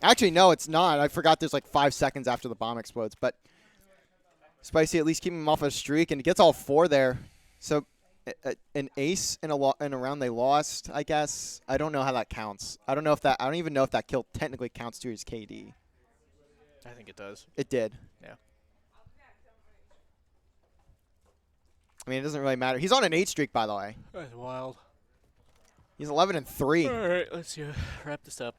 B: actually, no, it's not. I forgot there's like 5 seconds after the bomb explodes. But Spicy at least keeping him off a streak, and he gets all 4 there. So, an ace in a round they lost, I guess. I don't know how that counts. I don't even know if that kill technically counts to his KD.
A: I think it does.
B: It did.
A: Yeah.
B: I mean, it doesn't really matter. He's on an 8 streak, by the way.
A: That's wild.
B: He's 11-3.
A: All right, let's wrap this up.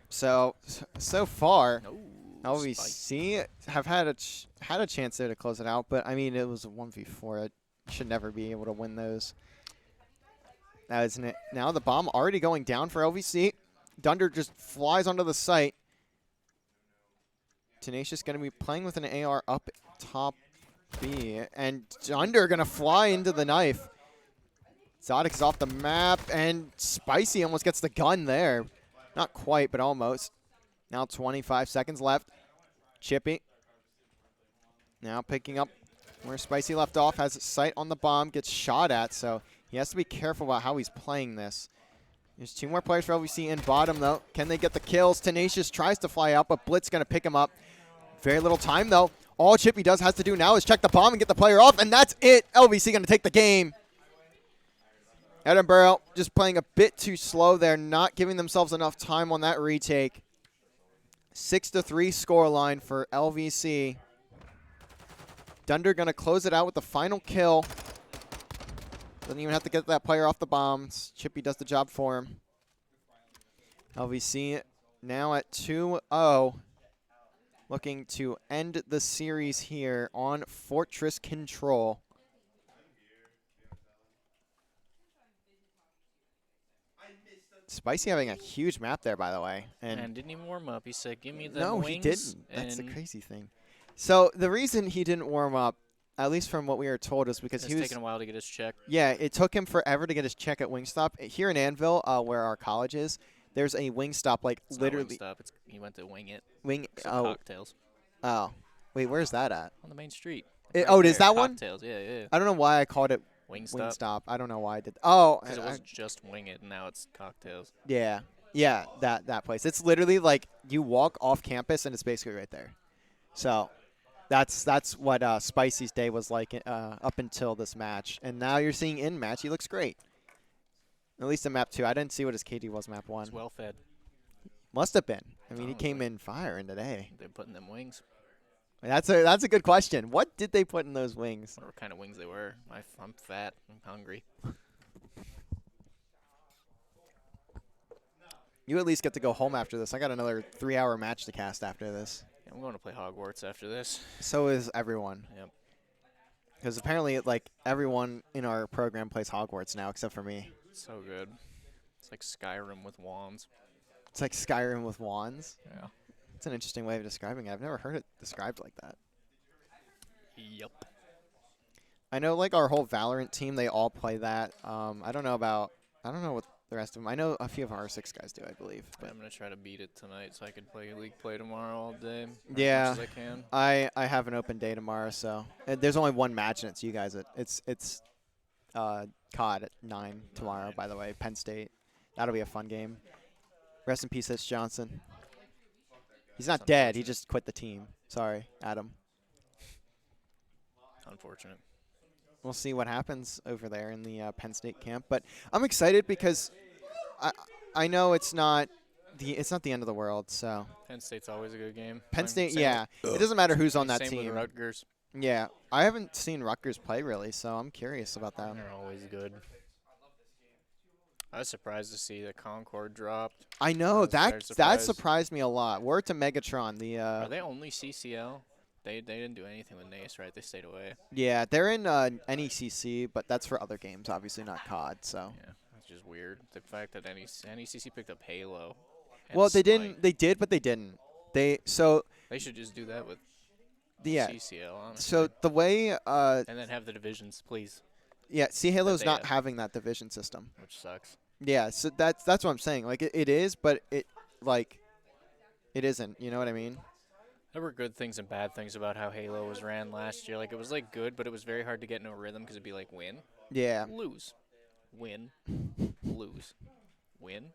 B: So far,
A: Oh,
B: LVC have had a chance there to close it out, but I mean, it was a 1v4. It should never be able to win those. That isn't it. Now the bomb already going down for LVC. Dunder just flies onto the site. Tenacious going to be playing with an AR up top B, and Dunder going to fly into the knife. Zodic is off the map, and Spicy almost gets the gun there. Not quite, but almost. Now 25 seconds left. Chippy now picking up where Spicy left off, has a sight on the bomb, gets shot at, so he has to be careful about how he's playing this. There's 2 more players for LVC in bottom, though. Can they get the kills? Tenacious tries to fly out, but Blitz going to pick him up. Very little time, though. All Chippy has to do now is check the bomb and get the player off, and that's it. LVC going to take the game. Edinboro just playing a bit too slow there, not giving themselves enough time on that retake. 6-3 scoreline for LVC. Dunder going to close it out with the final kill. Doesn't even have to get that player off the bombs. Chippy does the job for him. LVC now at 2-0. Looking to end the series here on Fortress control. Spicy having a huge map there, by the way.
A: And didn't even warm up. He said, give me the
B: no,
A: wings.
B: he didn't. That's the crazy thing. So the reason he didn't warm up, at least from what we were told, is because he was
A: taking a while to get his check.
B: Yeah, it took him forever to get his check at Wingstop. Here in Annville, where our college is, there's a Wingstop, like
A: It's
B: literally.
A: Not Wingstop. He went to Wing It.
B: Wing.
A: Some cocktails.
B: Oh, wait, where's that at?
A: On the main street.
B: Oh, is that one?
A: Cocktails, yeah.
B: I don't know why I called it
A: Wingstop.
B: I don't know why I did. Oh,
A: Because it was just Wing It, and now it's cocktails.
B: Yeah, that place. It's literally like you walk off campus, and it's basically right there. So. That's what Spicy's day was like up until this match. And now you're seeing in match. He looks great. At least in map 2. I didn't see what his KD was map 1.
A: He's well fed.
B: Must have been. I mean, he came in firing today.
A: They're putting them wings.
B: That's a good question. What did they put in those wings?
A: Whatever kind of wings they were. I'm fat. I'm hungry.
B: You at least get to go home after this. I got another 3-hour match to cast after this.
A: I'm going to play Hogwarts after this.
B: So is everyone.
A: Yep.
B: Because apparently, like, everyone in our program plays Hogwarts now, except for me.
A: So good. It's like Skyrim with wands.
B: It's like Skyrim with wands?
A: Yeah.
B: It's an interesting way of describing it. I've never heard it described like that.
A: Yep.
B: I know, like, our whole Valorant team, they all play that. I don't know what the rest of them. I know a few of our 6 guys do, I believe.
A: I'm going to try to beat it tonight so I can play League Play tomorrow all day.
B: Yeah.
A: As much as I can.
B: I have an open day tomorrow, so. There's only one match, and it's you guys. It's COD at 9 tomorrow, by the way. Penn State. That'll be a fun game. Rest in peace, H. Johnson. He's not dead. He just quit the team. Sorry, Adam.
A: Unfortunate.
B: We'll see what happens over there in the Penn State camp, but I'm excited because I know it's not the end of the world. So
A: Penn State's always a good game.
B: Penn State, yeah, it doesn't matter who's on that
A: same
B: team.
A: With Rutgers.
B: Yeah, I haven't seen Rutgers play really, so I'm curious about that.
A: They're always good. I was surprised to see that Concord dropped.
B: I know that
A: surprised.
B: surprised me a lot. Word to Megatron.
A: Are they only CCL? They didn't do anything with NACE, right? They stayed away.
B: Yeah, they're in NECC, but that's for other games, obviously not COD. So
A: yeah, that's just weird. The fact that NECC picked up Halo.
B: Well, they didn't. They did, but they didn't. They
A: should just do that with CCL. Honestly.
B: So the way
A: and then have the divisions, please.
B: Yeah, see, Halo's not having that division system,
A: which sucks.
B: Yeah, so that's what I'm saying. Like it is, but it isn't. You know what I mean?
A: There were good things and bad things about how Halo was ran last year. Like, it was, like, good, but it was very hard to get into a rhythm because it'd be like, win,
B: yeah,
A: lose, win, lose, win,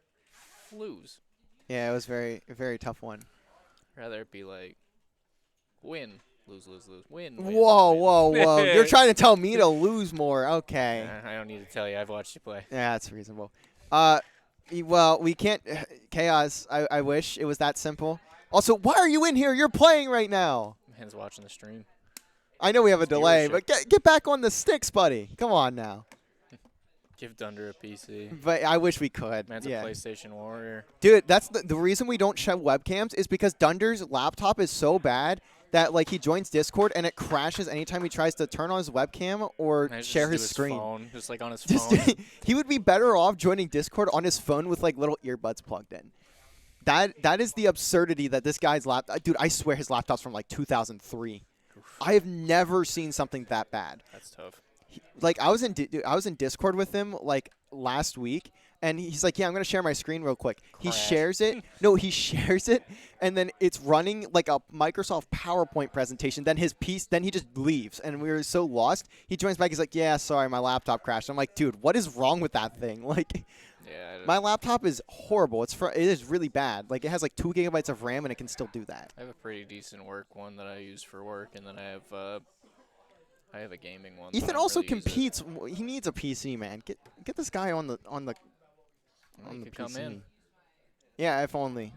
A: lose.
B: Yeah, it was a very tough one.
A: Rather it be like, win, lose, win.
B: Whoa. You're trying to tell me to lose more. Okay.
A: I don't need to tell you. I've watched you play.
B: Yeah, that's reasonable. Well, we can't. Chaos, I wish it was that simple. Also, why are you in here? You're playing right now.
A: Man's watching the stream.
B: I know we have a delay, but get back on the sticks, buddy. Come on now.
A: Give Dunder a PC.
B: But I wish we could.
A: Man's a PlayStation warrior.
B: Dude, that's the reason we don't show webcams is because Dunder's laptop is so bad that like he joins Discord and it crashes anytime he tries to turn on his webcam or share his screen.
A: Phone, just like on his phone.
B: He would be better off joining Discord on his phone with like little earbuds plugged in. That is the absurdity that this guy's laptop. Dude, I swear his laptop's from like 2003. Oof. I have never seen something that bad.
A: That's tough.
B: I was in Discord with him like last week, and he's like, "Yeah, I'm gonna share my screen real quick." He shares it. No, he shares it, and then it's running like a Microsoft PowerPoint presentation. Then then he just leaves, and we were so lost. He joins back. He's like, "Yeah, sorry, my laptop crashed." I'm like, "Dude, what is wrong with that thing?" Like.
A: Yeah,
B: my laptop is horrible. It is really bad. Like it has like 2 gigabytes of RAM and it can still do that.
A: I have a pretty decent work one that I use for work, and then I have a gaming one.
B: Ethan also competes. He needs a PC, man. Get this guy on the PC.
A: Come in.
B: Yeah, if only.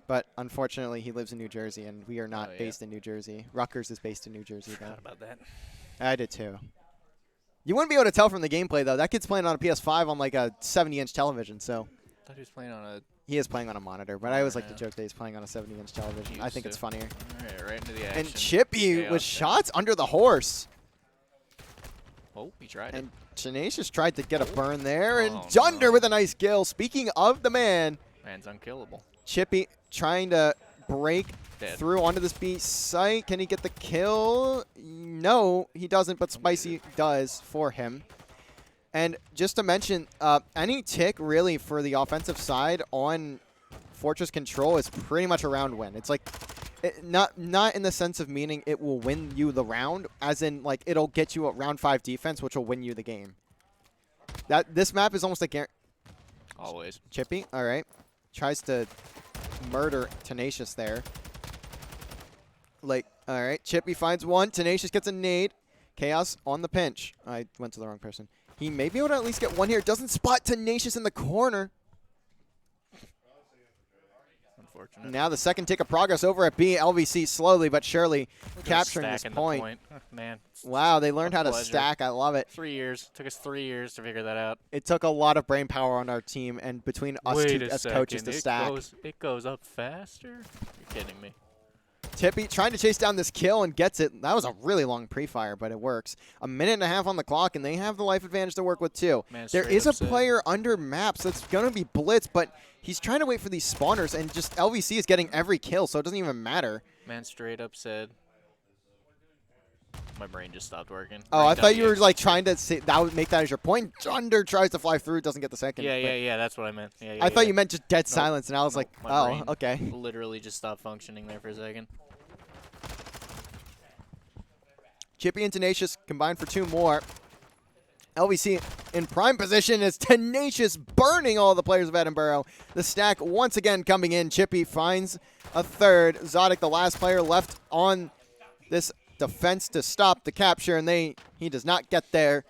B: But unfortunately, he lives in New Jersey, and we are not based in New Jersey. Rutgers is based in New Jersey, though.
A: Forgot about that.
B: I did too. You wouldn't be able to tell from the gameplay, though. That kid's playing on a PS5 on, like, a 70-inch television, so.
A: I thought he was playing on a...
B: He is playing on a monitor, but I always like to joke that he's playing on a 70-inch television. I think it's funnier.
A: All right into the action.
B: And Chippy with shots under the horse.
A: Oh, he tried
B: And
A: it.
B: Tenacious tried to get a burn there, and
A: Oh,
B: Dunder
A: no.
B: with a nice kill. Speaking of the man,
A: Man's unkillable.
B: Chippy trying to break
A: Dead.
B: through onto this B site. Can he get the kill? No, he doesn't, but Spicy does for him. And just to mention, any tick really for the offensive side on Fortress Control is pretty much a round win. It's like, not in the sense of meaning it will win you the round, as in like it'll get you a round 5 defense, which will win you the game. This map is almost like
A: Always.
B: Chippy, all right, tries to murder Tenacious there. Like, all right, Chippy finds one. Tenacious gets a nade. Chaos on the pinch. I went to the wrong person. He may be able to at least get one here. Doesn't spot Tenacious in the corner.
A: Unfortunate.
B: Now the second tick of progress over at B. LVC slowly but surely capturing this
A: Stacking
B: point.
A: the point. Man.
B: Wow, they learned how to
A: pleasure.
B: stack. I love it.
A: 3 years. Took us 3 years to figure that out.
B: It took a lot of brain power on our team and between us
A: Wait
B: two
A: a
B: as
A: second.
B: coaches to stack.
A: It goes up faster? You're kidding me.
B: Tippy trying to chase down this kill and gets it. That was a really long pre-fire, but it works. A minute and a half on the clock, and they have the life advantage to work with too.
A: Man,
B: there
A: straight
B: is a
A: up said-
B: player under maps that's going to be Blitz, but he's trying to wait for these spawners, and just LVC is getting every kill, so it doesn't even matter.
A: Man straight up said. My brain just stopped working.
B: Oh, I
A: Brain
B: thought you were
A: W.
B: like trying to say that would make that as your point. Dunder tries to fly through, doesn't get the second.
A: Yeah,
B: but
A: yeah, yeah. That's what I meant. Yeah, yeah,
B: I thought
A: yeah.
B: you meant just dead
A: Nope.
B: silence, and I was
A: Nope,
B: like,
A: my
B: oh,
A: brain
B: okay.
A: Literally just stopped functioning there for a second.
B: Chippy and Tenacious combined for 2 more. LVC in prime position as Tenacious burning all the players of Edinboro. The stack once again coming in. Chippy finds a third. Zodic, the last player left on this defense to stop the capture, and he does not get there.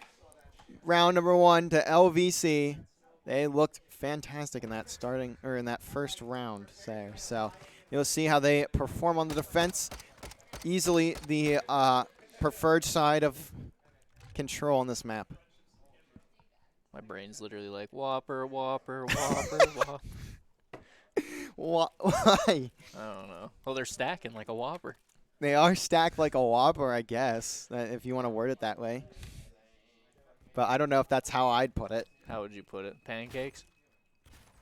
B: Round number 1 to LVC. They looked fantastic in that first round there. So you'll see how they perform on the defense. Easily the preferred side of Control on this map.
A: My brain's literally like Whopper, Whopper, Whopper, Whopper.
B: Why?
A: I don't know. Well, they're stacking like a Whopper.
B: They are stacked like a Whopper, I guess, if you want to word it that way. But I don't know if that's how I'd put it.
A: How would you put it? Pancakes?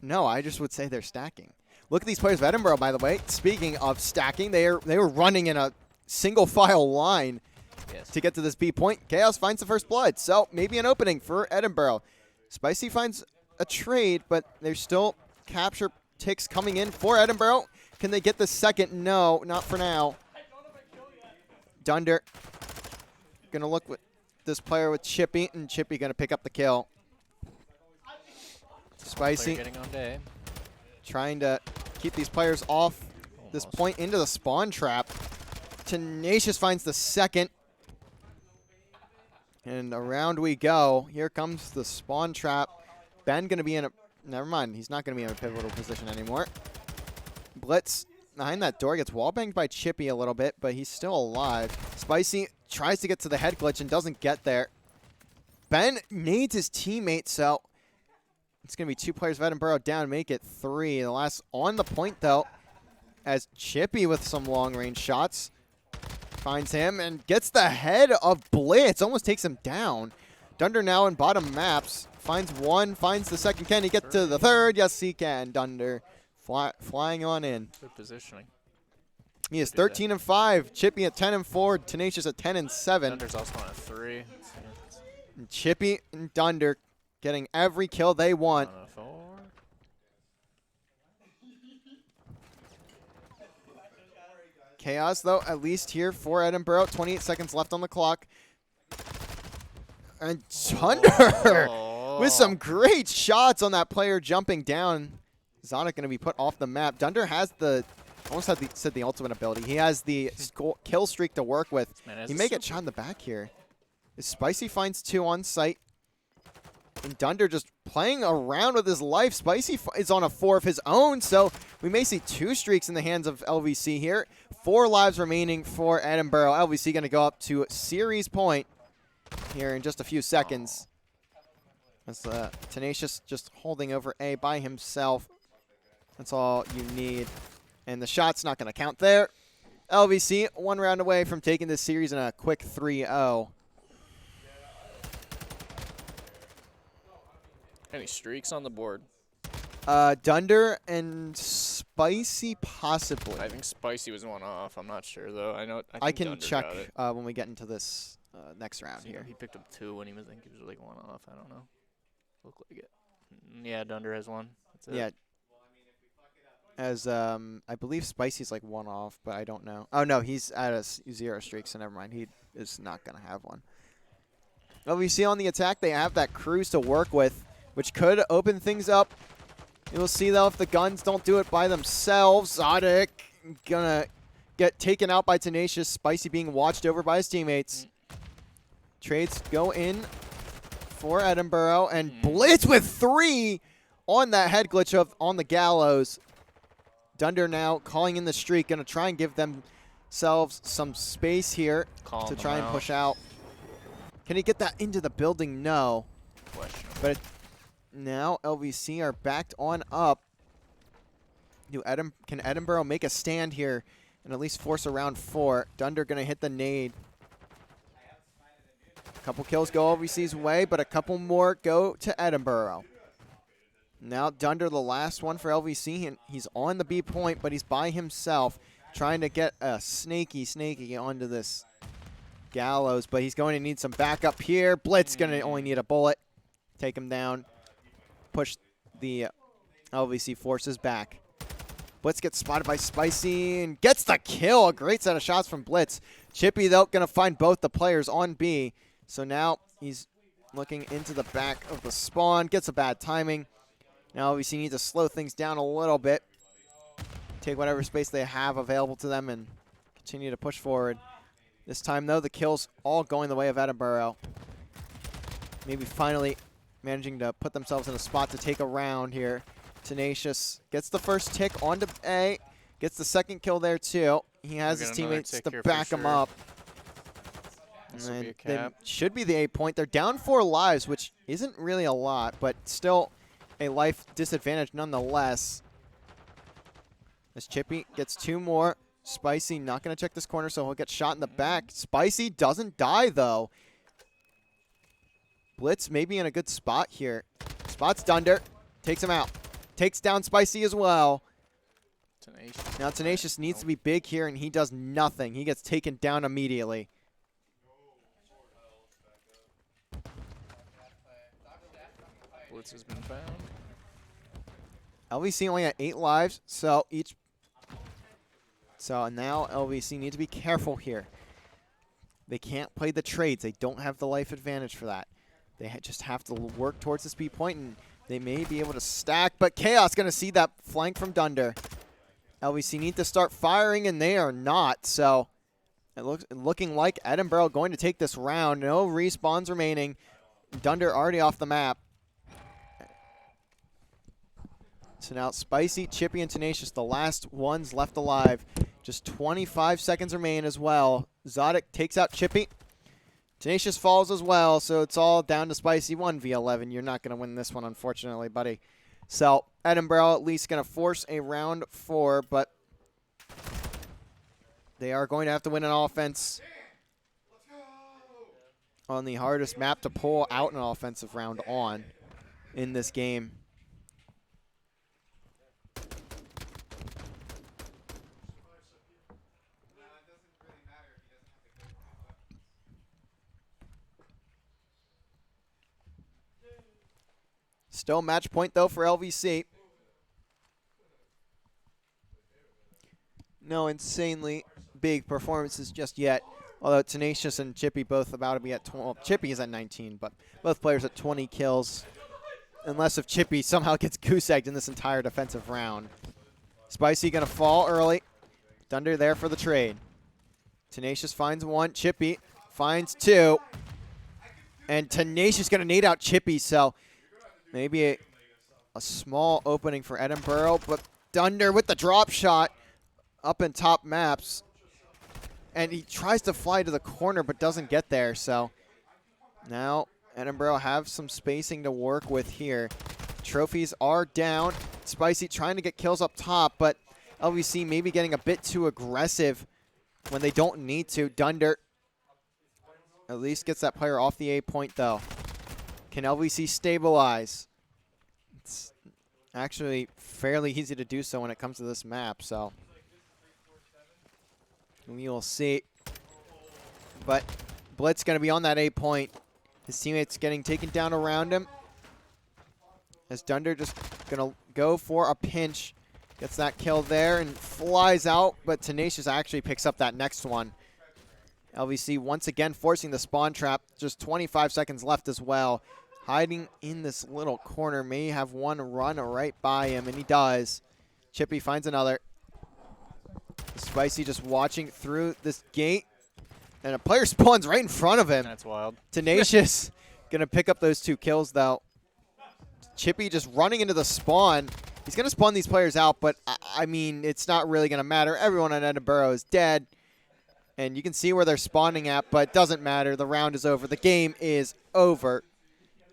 B: No, I just would say they're stacking. Look at these players of Edinboro, by the way. Speaking of stacking, they were running in a single file line
A: Yes.
B: to get to this B point. Chaos finds the first blood, so maybe an opening for Edinboro. Spicy finds a trade, but there's still capture ticks coming in for Edinboro. Can they get the second? No, not for now. Dunder gonna look with this player with Chippy, and Chippy gonna pick up the kill. Spicy
A: Getting on day.
B: trying to keep these players off this
A: Almost.
B: point into the spawn trap. Tenacious finds the second. And around we go. Here comes the spawn trap. Ben going to be in a... Never mind. He's not going to be in a pivotal position anymore. Blitz behind that door gets wallbanged by Chippy a little bit, but he's still alive. Spicy tries to get to the head glitch and doesn't get there. Ben needs his teammate, so it's going to be 2 players of Edinboro down, make it 3. The last on the point, though, as Chippy with some long-range shots finds him and gets the head of Blitz. Almost takes him down. Dunder now in bottom maps. Finds one, finds the second. Can he get to the third? Yes, he can. Dunder flying on in.
A: Good positioning.
B: He is 13 and 5. Chippy at 10 and 4. Tenacious at 10 and 7.
A: Dunder's also on a 3.
B: And Chippy and Dunder getting every kill they want.
A: On a 4.
B: Chaos, though, at least here for Edinboro. 28 seconds left on the clock. And Dunder with some great shots on that player jumping down. Zonic going to be put off the map. Dunder has said the ultimate ability. He has the kill streak to work with. He may get shot in the back here. Spicy finds 2 on site. And Dunder just playing around with his life. Spicy is on a 4 of his own, so we may see 2 streaks in the hands of LVC here. 4 lives remaining for Edinboro. LVC going to go up to series point here in just a few seconds. That's Tenacious just holding over A by himself. That's all you need. And the shot's not going to count there. LVC 1 round away from taking this series in a quick 3-0.
A: Any streaks on the board?
B: Dunder and Spicy possibly.
A: I think Spicy was one off. I'm not sure though. I know.
B: I
A: think
B: can
A: Dunder
B: check
A: got it.
B: when we get into this next round here.
A: He picked up 2 when he was thinking he was like 1 off. I don't know. Look like it. Yeah, Dunder has 1. That's it.
B: Yeah. As I believe Spicy's like 1 off, but I don't know. Oh no, he's at a 0 streak, so never mind. He is not gonna have 1. LVC on the attack. They have that cruise to work with, which could open things up. You'll see though if the guns don't do it by themselves. Zodic gonna get taken out by Tenacious. Spicy being watched over by his teammates. Trades go in for Edinboro, and Blitz with 3 on that head glitch on the gallows. Dunder now calling in the streak, gonna try and give themselves some space here to try and push out. Can he get that into the building? No. But now LVC are backed on up. Can Edinboro make a stand here and at least force a round 4? Dunder gonna hit the nade. A couple kills go LVC's way, but a couple more go to Edinboro. Now Dunder, the last one for LVC. He's on the B point, but he's by himself, trying to get a snaky onto this gallows, but he's going to need some backup here. Blitz going to only need a bullet. Take him down. Push the LVC forces back. Blitz gets spotted by Spicy and gets the kill. A great set of shots from Blitz. Chippy, though, going to find both the players on B. So now he's looking into the back of the spawn. Gets a bad timing. Now LVC needs to slow things down a little bit. Take whatever space they have available to them and continue to push forward. This time, though, the kills all going the way of Edinboro. Maybe finally managing to put themselves in a spot to take a round here. Tenacious gets the first tick onto A. Gets the second kill there, too. He has his teammates to back him up. And they should be the 8 point. They're down 4 lives, which isn't really a lot, but still a life disadvantage nonetheless. As Chippy gets 2 more. Spicy not going to check this corner, so he'll get shot in the back. Spicy doesn't die, though. Blitz may be in a good spot here. Spots Dunder. Takes him out. Takes down Spicy as well.
A: Tenacious.
B: Now Tenacious needs to be big here, and he does nothing. He gets taken down immediately.
A: Blitz has been found.
B: LVC only at 8 lives, so now LVC need to be careful here. They can't play the trades. They don't have the life advantage for that. They just have to work towards the speed point, and they may be able to stack, but Chaos going to see that flank from Dunder. LVC need to start firing, and they are not, so looking like Edinboro going to take this round. No respawns remaining. Dunder already off the map. So now Spicy, Chippy, and Tenacious, the last ones left alive. Just 25 seconds remain as well. Zodic takes out Chippy. Tenacious falls as well, so it's all down to Spicy. 1v11. You're not going to win this one, unfortunately, buddy. So Edinboro at least going to force a round 4, but they are going to have to win an offense on the hardest map to pull out an offensive round on in this game. Still match point, though, for LVC. No insanely big performances just yet. Although Tenacious and Chippy both about to be at 12. Well, Chippy is at 19, but both players at 20 kills. Unless if Chippy somehow gets goose-egged in this entire defensive round. Spicy going to fall early. Dunder there for the trade. Tenacious finds 1. Chippy finds 2. And Tenacious going to nade out Chippy, so maybe a small opening for Edinboro, but Dunder with the drop shot up in top maps. And he tries to fly to the corner but doesn't get there, so now Edinboro have some spacing to work with here. Trophies are down. Spicy trying to get kills up top, but LVC maybe getting a bit too aggressive when they don't need to. Dunder at least gets that player off the A point, though. Can LVC stabilize? actually fairly easy to do so when it comes to this map. So we will see. But Blitz going to be on that 8-point. His teammates getting taken down around him. As Dunder just going to go for a pinch. Gets that kill there and flies out, but Tenacious actually picks up that next one. LVC once again forcing the spawn trap. Just 25 seconds left as well. Hiding in this little corner. May have one run right by him, and he does. Chippy finds another. Spicy just watching through this gate. And a player spawns right in front of him.
A: That's wild.
B: Tenacious going to pick up those 2 kills, though. Chippy just running into the spawn. He's going to spawn these players out, but, I mean, it's not really going to matter. Everyone on Edinboro is dead. And you can see where they're spawning at, but it doesn't matter. The round is over. The game is over.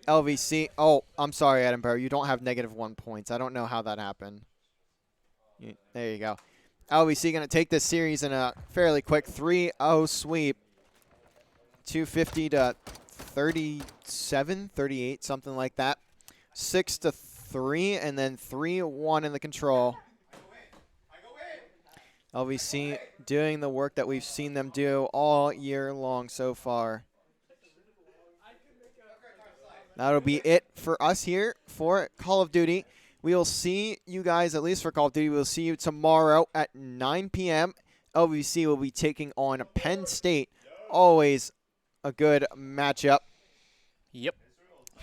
B: LVC. Oh, I'm sorry, Edinboro. You don't have -1 points. I don't know how that happened. There you go. LVC going to take this series in a fairly quick 3-0 sweep. 250 to 37, 38, something like that. 6-3, and then 3-1 in the control. LVC doing the work that we've seen them do all year long so far. That'll be it for us here for Call of Duty. We will see you guys, at least for Call of Duty, we'll see you tomorrow at 9 p.m. LVC will be taking on Penn State. Always a good matchup.
A: Yep.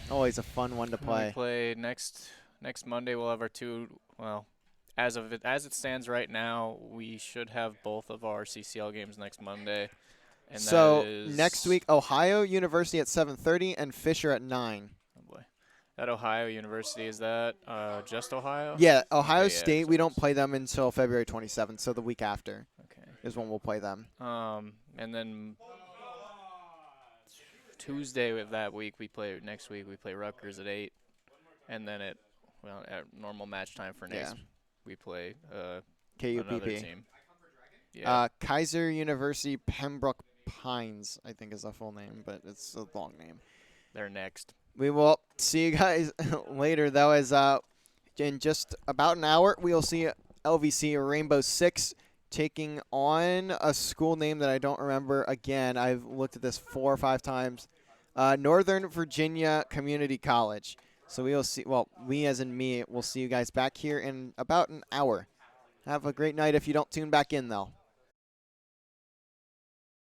B: Always a fun one to play.
A: We play next Monday. We'll have our 2, well, as it stands right now, we should have both of our CCL games next Monday. And
B: so
A: that is
B: next week, Ohio University at 7:30 and Fisher at 9.
A: Oh boy, that Ohio University, is that just Ohio?
B: Yeah, Ohio
A: Okay, yeah,
B: State.
A: so
B: We don't play them until February 27th, so the week after
A: Okay.
B: is when we'll play them.
A: And then Tuesday of that week next week we play Rutgers at 8, and then at normal match time for NACE we play another
B: KUPP.
A: team. Yeah.
B: Kaiser University Pembroke Pines, I think is the full name, but it's a long name.
A: They're next.
B: We will see you guys later, though, as in just about an hour, we will see LVC Rainbow Six taking on a school name that I don't remember. Again, I've looked at this 4 or 5 times. Northern Virginia Community College. So we will see, well, we as in me, will see you guys back here in about an hour. Have a great night if you don't tune back in, though.